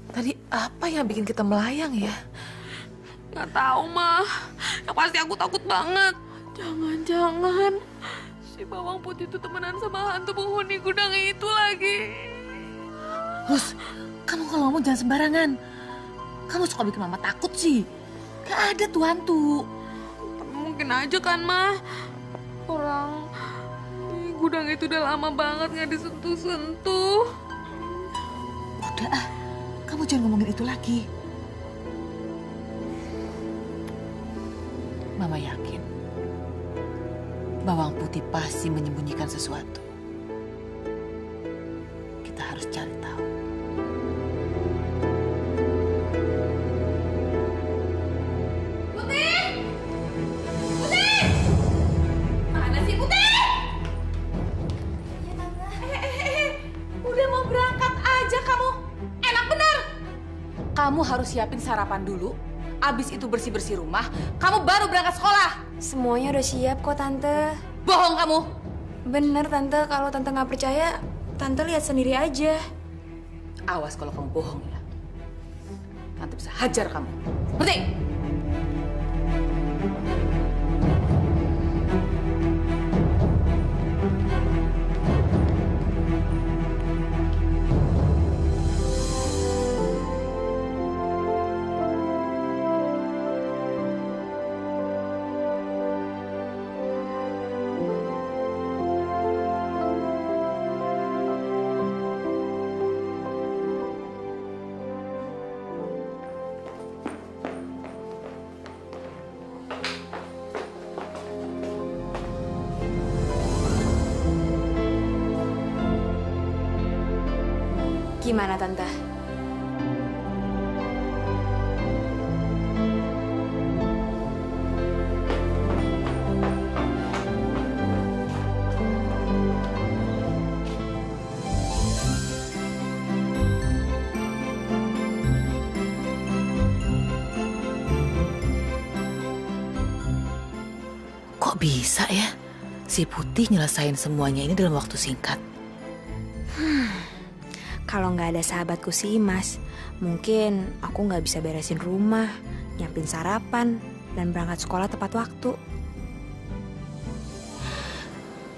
Tadi apa yang bikin kita melayang ya? Nggak tahu, Mah. Yang pasti aku takut banget. Jangan-jangan si bawang putih itu temenan sama hantu penghuni gudang itu lagi. Hus, kamu kalau ngomong jangan sembarangan. Kamu suka bikin mama takut sih. Gak ada tuh hantu. Tapi mungkin aja kan, Mah. Gudang itu udah lama banget nggak disentuh-sentuh. Udah ah, kamu jangan ngomongin itu lagi. Mama yakin bawang putih pasti menyembunyikan sesuatu. Kita harus cari tahu. Putih! kamu harus siapin sarapan dulu. Abis itu bersih-bersih rumah, kamu baru berangkat sekolah. Semuanya udah siap kok, Tante. Bohong kamu. Bener, Tante. Kalau Tante nggak percaya, Tante lihat sendiri aja. Awas kalau kamu bohong ya. Tante bisa hajar kamu. Ngerti? Gimana, Tante? Kok bisa ya si Putih nyelesain semuanya ini dalam waktu singkat? Kalau nggak ada sahabatku si Imas, mungkin aku nggak bisa beresin rumah, nyiapin sarapan, dan berangkat sekolah tepat waktu.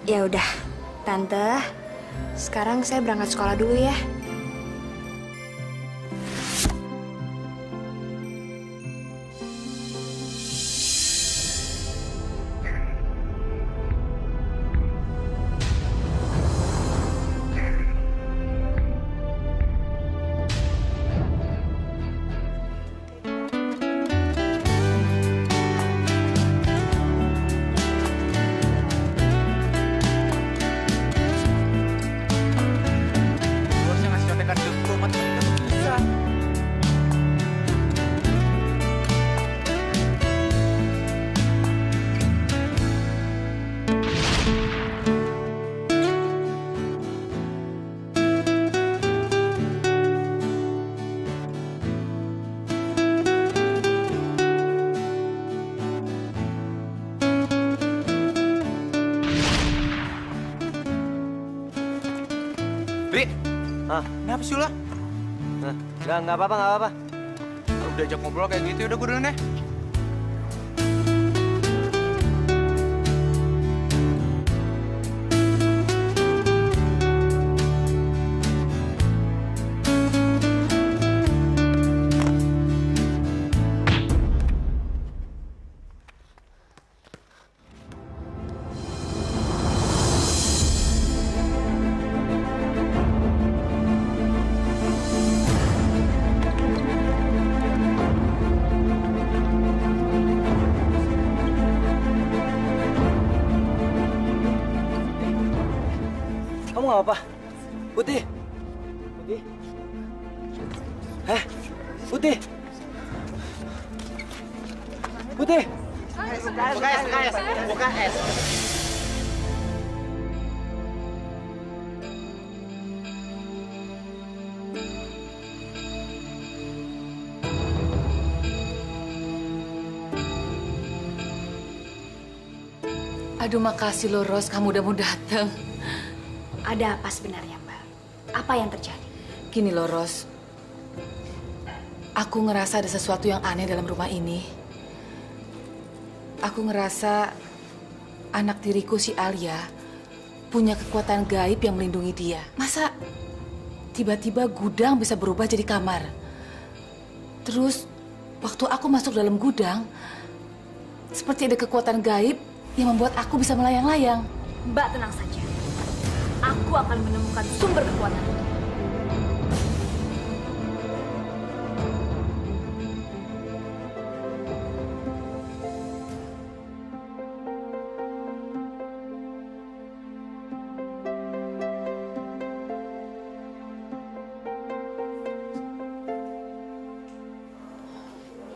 Ya udah, Tante, sekarang saya berangkat sekolah dulu ya. Kenapa sih lo? Nggak apa-apa. Udah ajak ngobrol kayak gitu, udah gue duluan ya. Kamu nggak apa-apa? Putih? Putih? Putih? Buka es. Aduh, makasih lo, Ros. Kamu udah mau datang. Ada apa sebenarnya, Mbak? Apa yang terjadi? Gini loh, Ros. Aku ngerasa ada sesuatu yang aneh dalam rumah ini. Aku ngerasa anak tiriku si Alia punya kekuatan gaib yang melindungi dia. Masa tiba-tiba gudang bisa berubah jadi kamar? Terus waktu aku masuk dalam gudang, seperti ada kekuatan gaib yang membuat aku bisa melayang-layang. Mbak tenang saja. Aku akan menemukan sumber kekuatan itu.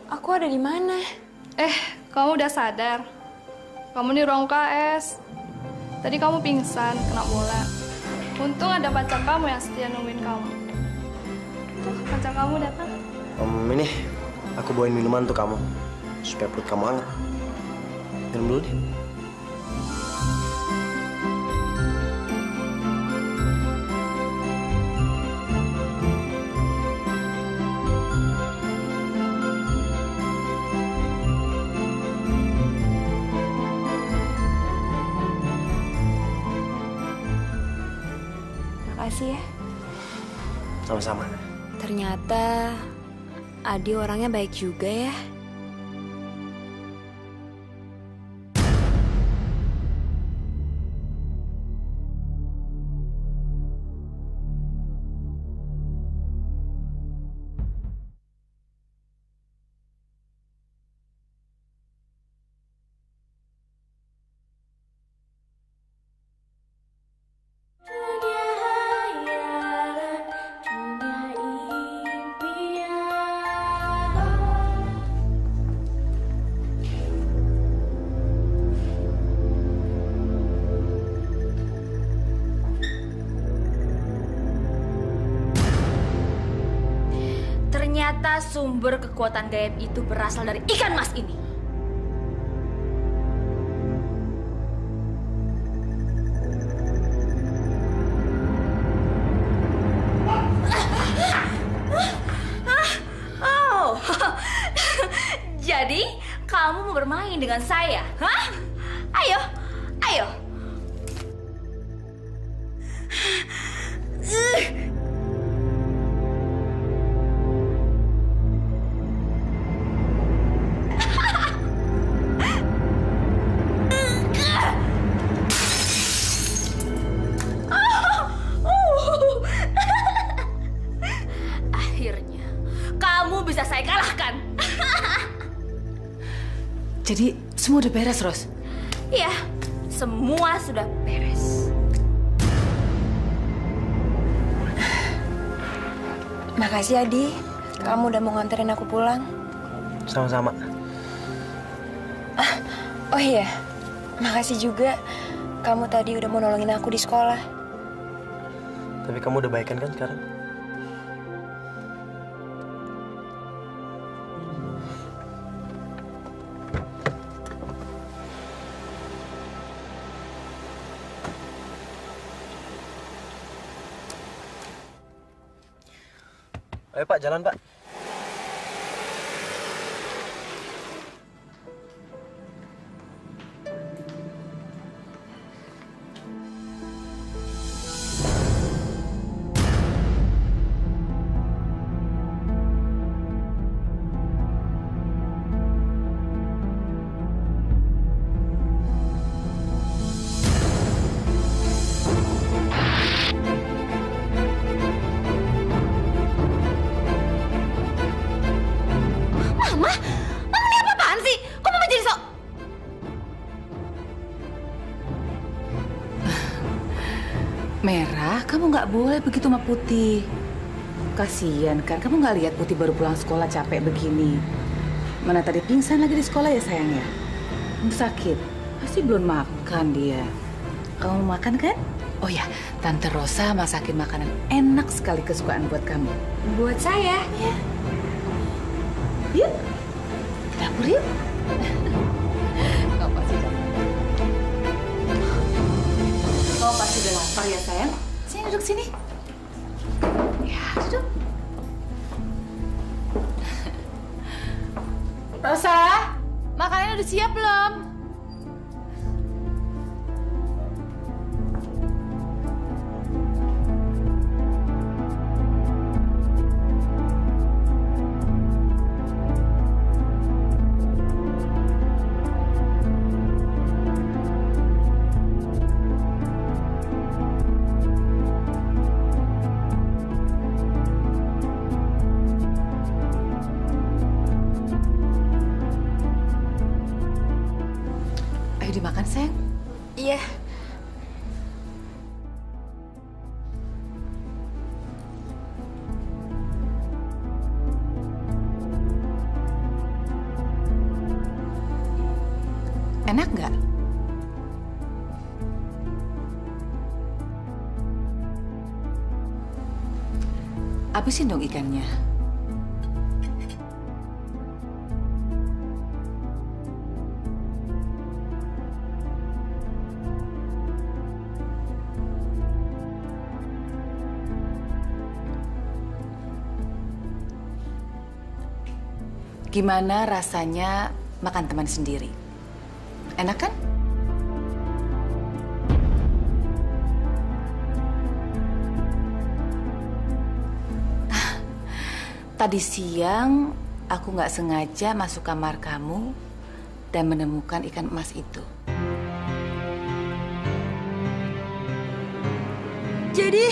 Aku ada di mana? Kamu udah sadar? Kamu di ruang UKS. Tadi kamu pingsan, kena bola. Untung ada pacar kamu yang setia nungguin kamu. Tuh, pacar kamu datang. Ini aku bawain minuman untuk kamu supaya perut kamu hangat. Minum dulu deh. Makasih ya. Sama-sama. Ternyata Adi orangnya baik juga ya. Ternyata sumber kekuatan gaib itu berasal dari ikan mas ini. Oh, jadi kamu mau bermain dengan saya? Hah? Ayo, ayo. Akhirnya, kamu bisa saya kalahkan. Jadi, semua udah beres, Ros? Iya, semua sudah beres. Makasih Adi, kamu udah mau nganterin aku pulang. Sama-sama. Oh iya, makasih juga kamu tadi udah mau nolongin aku di sekolah. Tapi kamu udah baikan kan sekarang? Ayo Pak, jalan Pak. Merah, kamu nggak boleh begitu sama Putih. Kasian kan, kamu nggak lihat Putih baru pulang sekolah capek begini. Mana tadi pingsan lagi di sekolah ya sayang ya? Sakit, pasti belum makan dia. Kamu mau makan kan? Oh ya, Tante Rosa masakin makanan enak sekali kesukaan buat kamu. Buat saya? Ya. Yuk, ke dapur yuk. Kau pasti udah lapar ya sayang? Sini duduk sini. Ya, duduk. Rosa, makanannya udah siap belum? Dimakan, sayang? Iya. Enak nggak? Habisin dong ikannya. Gimana rasanya makan teman sendiri? Enak kan? Tadi siang aku nggak sengaja masuk kamar kamu dan menemukan ikan emas itu. Jadi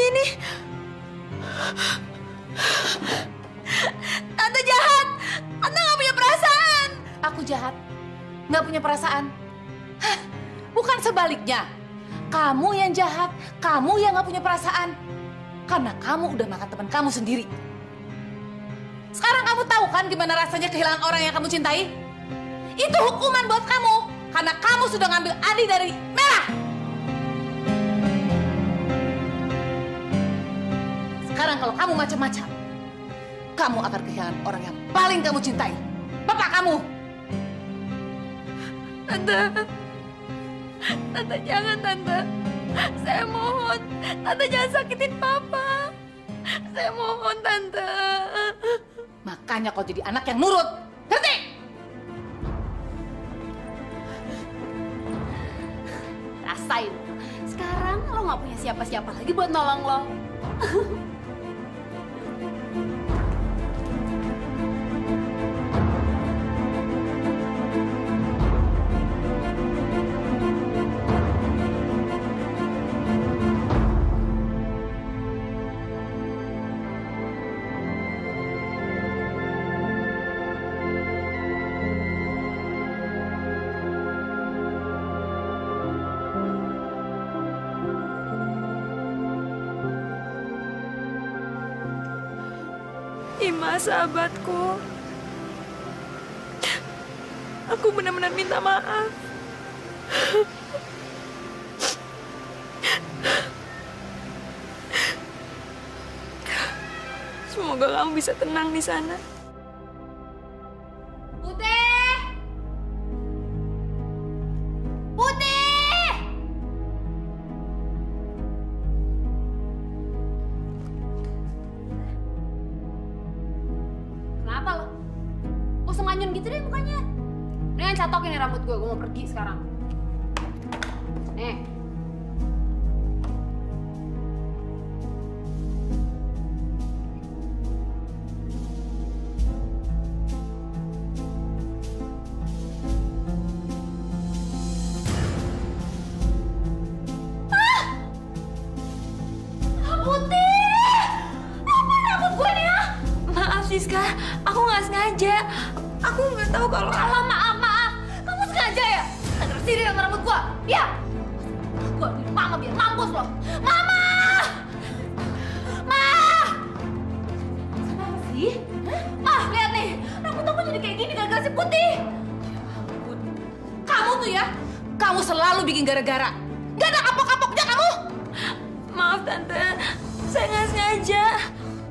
ini Tante jahat. Tante nggak punya perasaan. Aku jahat? Nggak punya perasaan? Hah, bukan sebaliknya. Kamu yang jahat, kamu yang nggak punya perasaan. Karena kamu udah makan teman kamu sendiri. Sekarang kamu tahu kan gimana rasanya kehilangan orang yang kamu cintai? Itu hukuman buat kamu. Karena kamu sudah ngambil Adi dari Merah. Sekarang kalau kamu macam-macam, kamu akan kehilangan orang yang paling kamu cintai. Bapak kamu. Tante jangan, Tante. Saya mohon, Tante jangan sakitin Papa. Saya mohon, Tante. Makanya kau jadi anak yang nurut. Ngerti? Rasain. Sekarang lo nggak punya siapa-siapa lagi buat nolong lo. Ima, sahabatku. Aku benar-benar minta maaf. Semoga kamu bisa tenang di sana. Putih! Putih! Kenapa lo? Kok semanyun gitu deh mukanya? Nih catokin nih rambut gue mau pergi sekarang. Nih. Siska, aku nggak sengaja. Aku nggak tahu kalau... Alah, maaf. Kamu sengaja ya? Nggak sini dengan rambut gua. Ya. Gua bilang mama biar mampus loh. Mama! Ma! Kenapa sih? Ah, lihat nih. Rambut aku jadi kayak gini gara-gara si Putih. Kamu tuh ya, kamu selalu bikin gara-gara. Gak ada kapok-kapoknya kamu. Maaf, Tante. Saya nggak sengaja.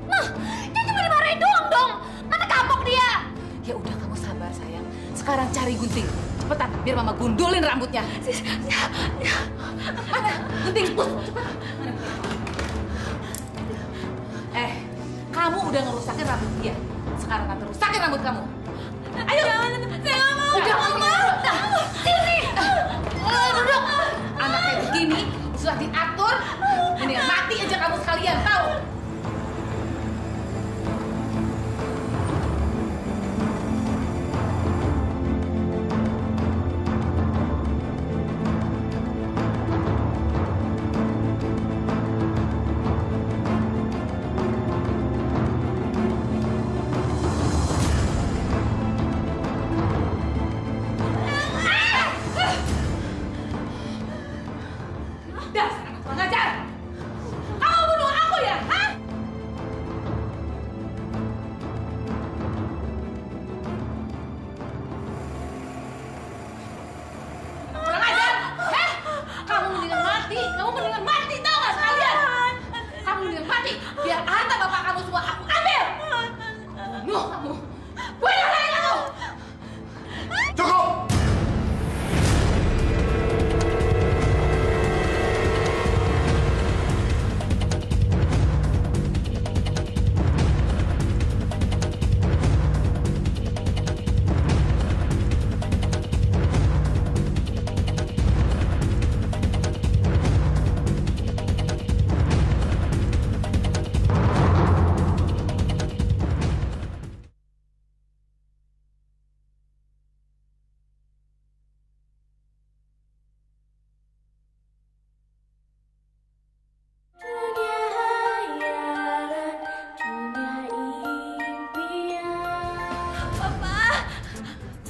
Nah, dia cuma dimarahin doang dong. Mana kapok dia? Ya udah, kamu sabar sayang. Sekarang cari gunting. Cepetan, biar mama gundulin rambutnya. Mana? Gunting, cepat. Kamu udah ngerusakin rambut dia. Sekarang tante rusakin rambut kamu. Ayo. Jangan, saya nggak mau. Jangan mau. Sini. Duduk. Anak kayak begini sudah diatur. Mendingan mati aja kamu sekalian, tahu?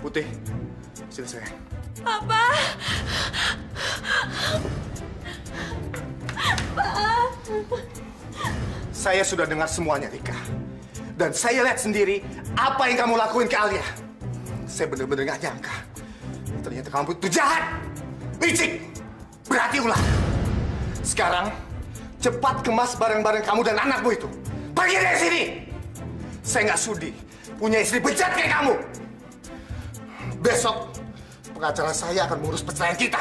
Putih, sini sayang. Papa. Pak. Saya sudah dengar semuanya, Rika. Dan saya lihat sendiri apa yang kamu lakuin ke Alia. Saya benar-benar nggak nyangka. Ternyata kamu itu jahat, licik, berhati ular. Sekarang, cepat kemas barang-barang kamu dan anakmu itu. Pergi dari sini. Saya nggak sudi punya istri bejat kayak kamu. Besok, pengacara saya akan mengurus perceraian kita.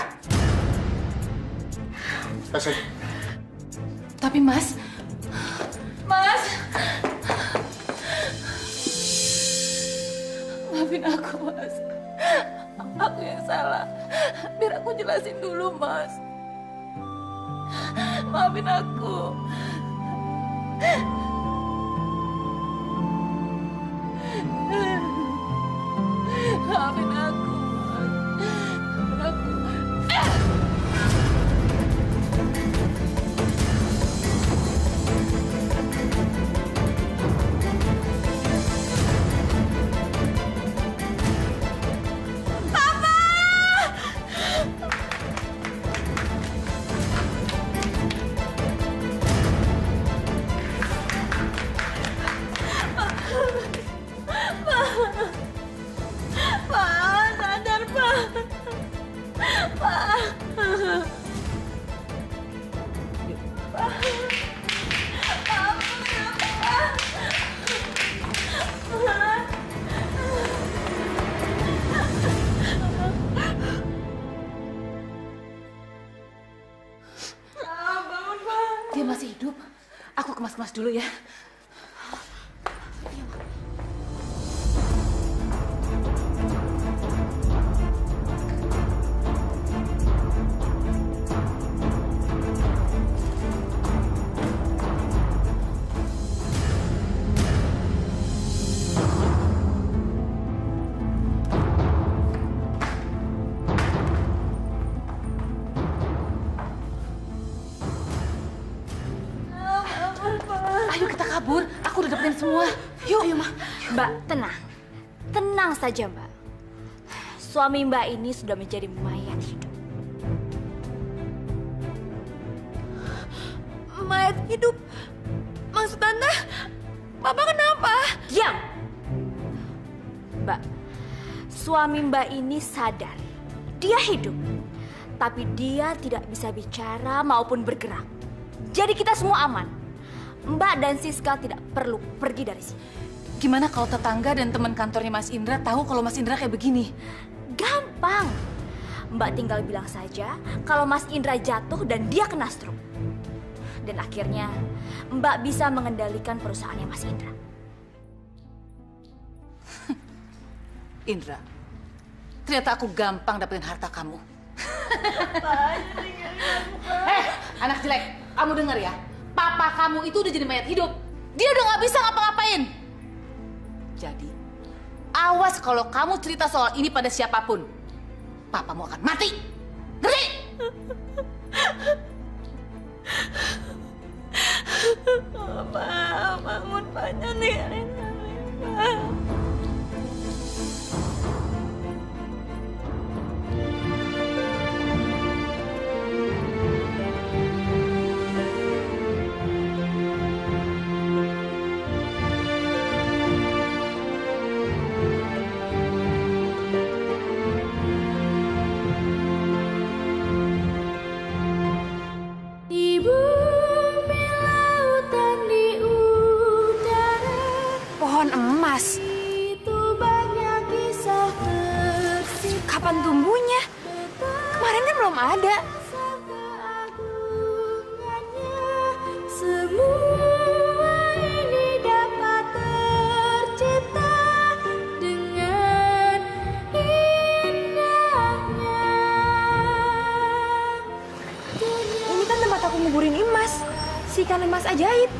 Kasih. Tapi Mas, maafin aku, Mas. Aku yang salah. Biar aku jelasin dulu, Mas. Maafin aku. Maafin aku, Mas. Maafin aku. Dia masih hidup. Aku kemas-kemas dulu ya. Ayo kita kabur. Aku udah dapetin semua. Yuk. Ayo, Ma. Mbak, tenang. Tenang saja, Mbak. Suami Mbak ini sudah menjadi mayat hidup. Mayat hidup? Maksud Tante, Papa kenapa? Diam! Mbak, suami Mbak ini sadar. Dia hidup. Tapi dia tidak bisa bicara maupun bergerak. Jadi kita semua aman. Mbak dan Siska tidak perlu pergi dari sini. Gimana kalau tetangga dan teman kantornya Mas Indra tahu kalau Mas Indra kayak begini? Gampang. Mbak tinggal bilang saja kalau Mas Indra jatuh dan dia kena stroke. Dan akhirnya Mbak bisa mengendalikan perusahaannya Mas Indra. Indra, ternyata aku gampang dapetin harta kamu. Anak jelek, kamu denger ya. Papa kamu itu udah jadi mayat hidup. Dia udah gak bisa ngapa-ngapain. Jadi, awas kalau kamu cerita soal ini pada siapapun. Papamu akan mati. Ngerti? Papa, bangun banyak nih. Pohon emas. Kapan tumbuhnya? Kemarin kan belum ada. Semua ini dapat tercipta dengan indahnya. Ini kan tempat aku nguburin emas. Si ikan emas ajaib.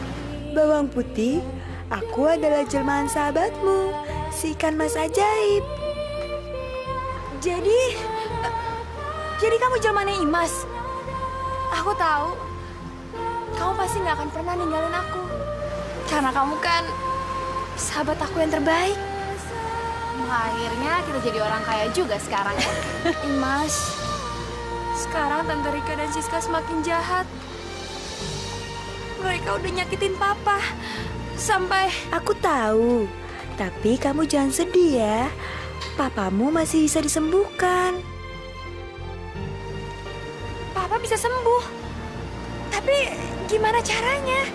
Bawang putih, aku adalah jelmaan sahabatmu, si ikan mas ajaib. Jadi kamu jelmaannya Imas. Aku tahu. Kamu pasti nggak akan pernah ninggalin aku. Karena kamu kan sahabat aku yang terbaik. Akhirnya kita jadi orang kaya juga sekarang ya. Imas, sekarang Tante Rika dan Siska semakin jahat. Mereka udah nyakitin Papa. Sampai... Aku tahu, tapi kamu jangan sedih ya. Papamu masih bisa disembuhkan. Papa bisa sembuh. Tapi gimana caranya?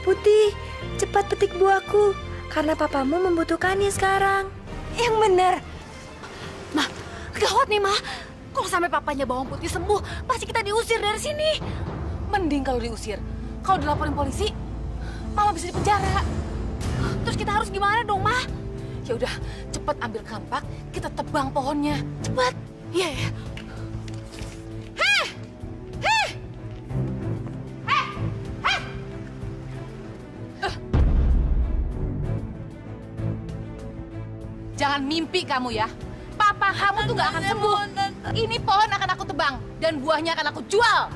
Putih, cepat petik buahku. Karena papamu membutuhkannya sekarang. Yang bener. Mah, gawat nih, Mah. Kalau sampai papanya Bawang Putih sembuh, pasti kita diusir dari sini. Mending kalau diusir. Kalau dilaporin polisi, Mama bisa dipenjara. Terus kita harus gimana dong, Mah? Ya udah, cepat ambil kampak, kita tebang pohonnya. Cepat. Iya, ya. Jangan mimpi kamu ya. Papa kamu tuh gak akan sembuh. Ini pohon akan aku tebang dan buahnya akan aku jual.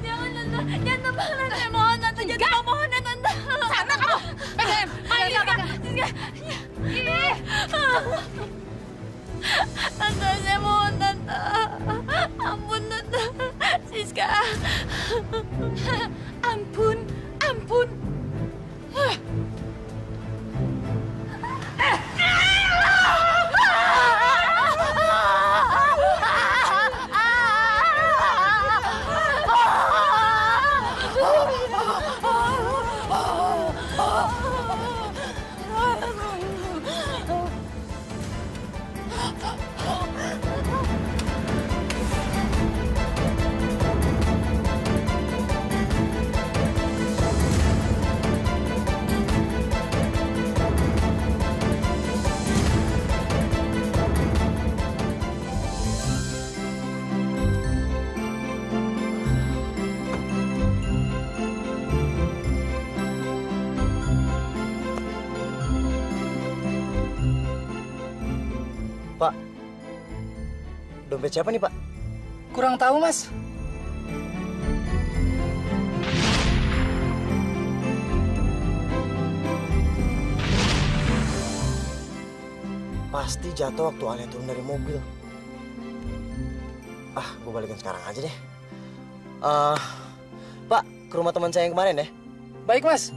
Jangan, Tante. Jangan tebang, Tante. Saya mohon, Tante. Jangan tebang pohonnya, Tante. Sana kamu. Pegang. Ayo, Siska. Ih. Tante, saya mohon, Tante. Ampun, Tante. Siska. Ampun, ampun. Pak, dompet siapa nih, Pak? Kurang tahu, Mas. Pasti jatuh waktu Alia turun dari mobil. Gue balikin sekarang aja deh. Pak, ke rumah teman saya yang kemarin ya. Baik, Mas.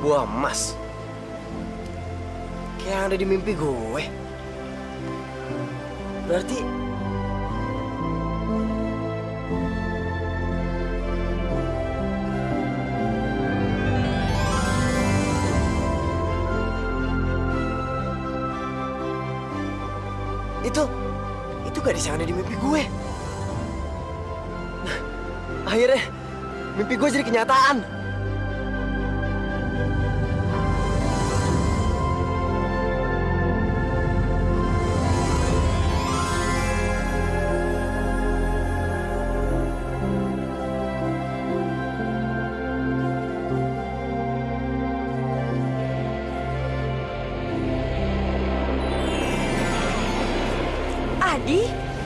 Buah emas. Kayak yang ada di mimpi gue. Berarti... Itu gadis yang ada di mimpi gue. Akhirnya, mimpi gue jadi kenyataan.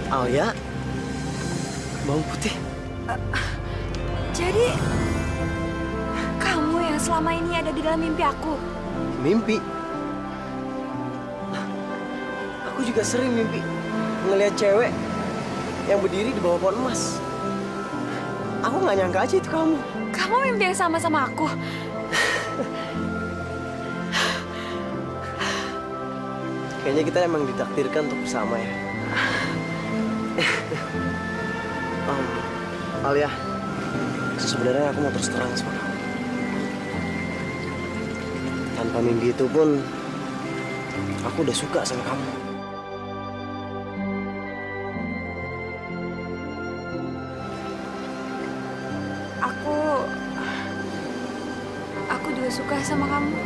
Alia, Bawang Putih. Jadi, kamu yang selama ini ada di dalam mimpi aku? Mimpi? Aku juga sering mimpi ngelihat cewek yang berdiri di bawah pohon emas. Aku nggak nyangka aja itu kamu. Kamu mimpi yang sama aku? Kayaknya kita emang ditakdirkan untuk bersama ya. Alia, sebenarnya aku mau terus terang sama kamu. Tanpa mimpi itu pun, aku udah suka sama kamu. Aku juga suka sama kamu.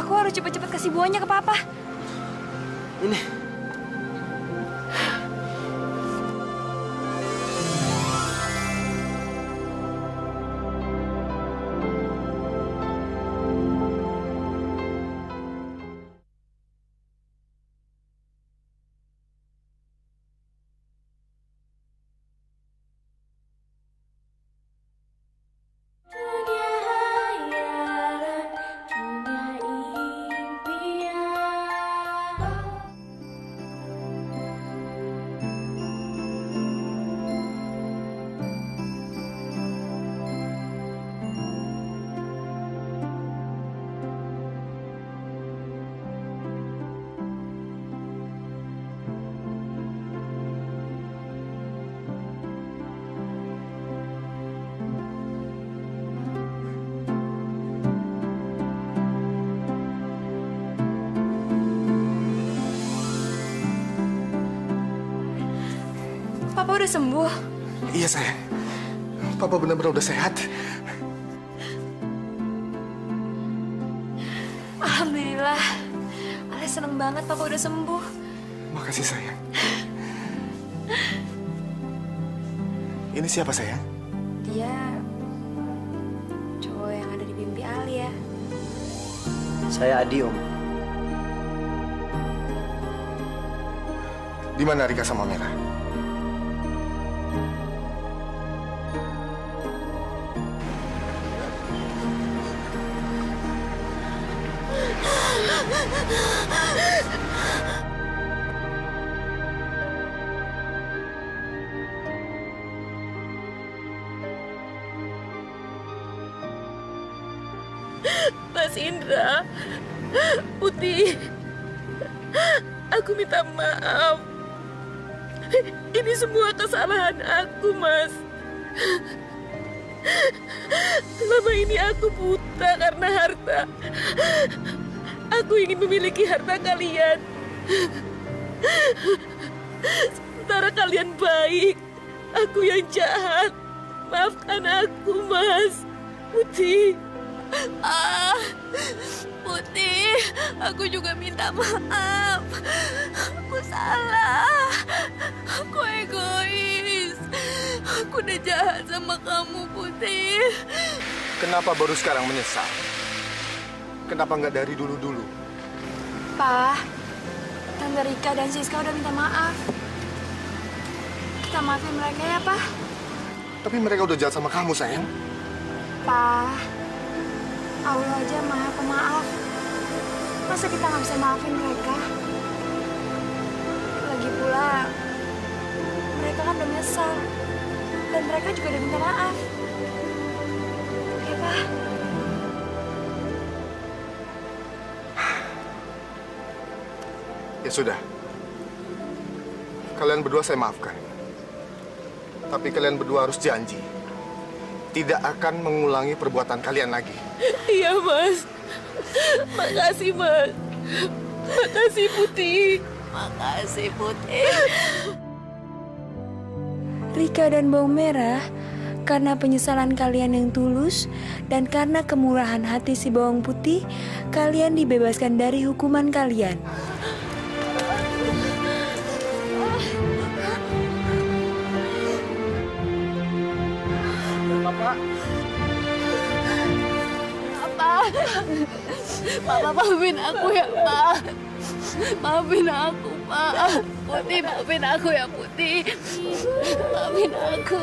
Aku harus cepet-cepet kasih buahnya ke papa. Ini. Papa udah sembuh? Iya sayang, Papa benar-benar udah sehat. Alhamdulillah. Ale seneng banget Papa udah sembuh. Makasih sayang. Ini siapa sayang? Dia cowok yang ada di mimpi Alia. Saya Adi, Om. Di mana Rika sama Merah? Mas Indra, Putih, aku minta maaf. Ini semua kesalahan aku, Mas. Selama ini aku buta karena harta. Aku ingin memiliki harta kalian. Sementara kalian baik, aku yang jahat. Maafkan aku, Mas. Putih. Putih, aku juga minta maaf. Aku salah. Aku egois. Aku udah jahat sama kamu, Putih. Kenapa baru sekarang menyesal? Kenapa nggak dari dulu-dulu? Pa, Tante Rika dan Siska udah minta maaf. Kita maafin mereka ya, Pa. Tapi mereka udah jahat sama kamu, sayang. Pa, Allah aja maha pemaaf. Masa kita nggak bisa maafin mereka? Lagi pula, mereka kan udah menyesal. Dan mereka juga udah minta maaf. Oke, Pa? Ya sudah. Kalian berdua saya maafkan. Tapi kalian berdua harus janji tidak akan mengulangi perbuatan kalian lagi. Iya, Mas. Makasih, Mas. Makasih, Putih. Makasih, Putih. Rika dan Bawang Merah, karena penyesalan kalian yang tulus dan karena kemurahan hati si Bawang Putih, kalian dibebaskan dari hukuman kalian. Bapak. Papa, maafin aku ya, Pak. Maafin aku, Pak. Putih, maafin aku ya, Putih. Maafin aku.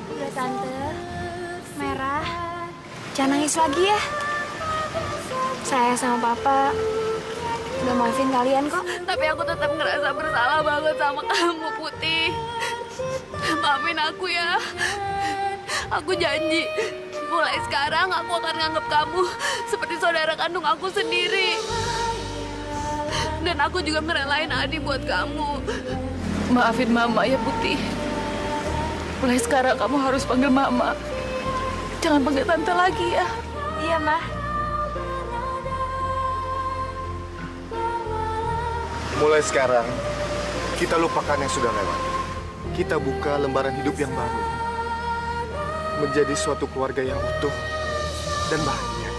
Udah, Tante. Merah. Jangan nangis lagi ya. Saya sama Papa udah maafin kalian kok. Tapi aku tetap ngerasa bersalah banget sama kamu, Putih. Maafin aku ya. Aku janji, mulai sekarang aku akan nganggap kamu seperti saudara kandung aku sendiri. Dan aku juga merelain Adi buat kamu. Maafin Mama ya, Putih. Mulai sekarang kamu harus panggil Mama. Jangan panggil Tante lagi ya. Iya, Ma. Mulai sekarang, kita lupakan yang sudah lewat. Kita buka lembaran hidup yang baru. menjadi suatu keluarga yang utuh dan bahagia.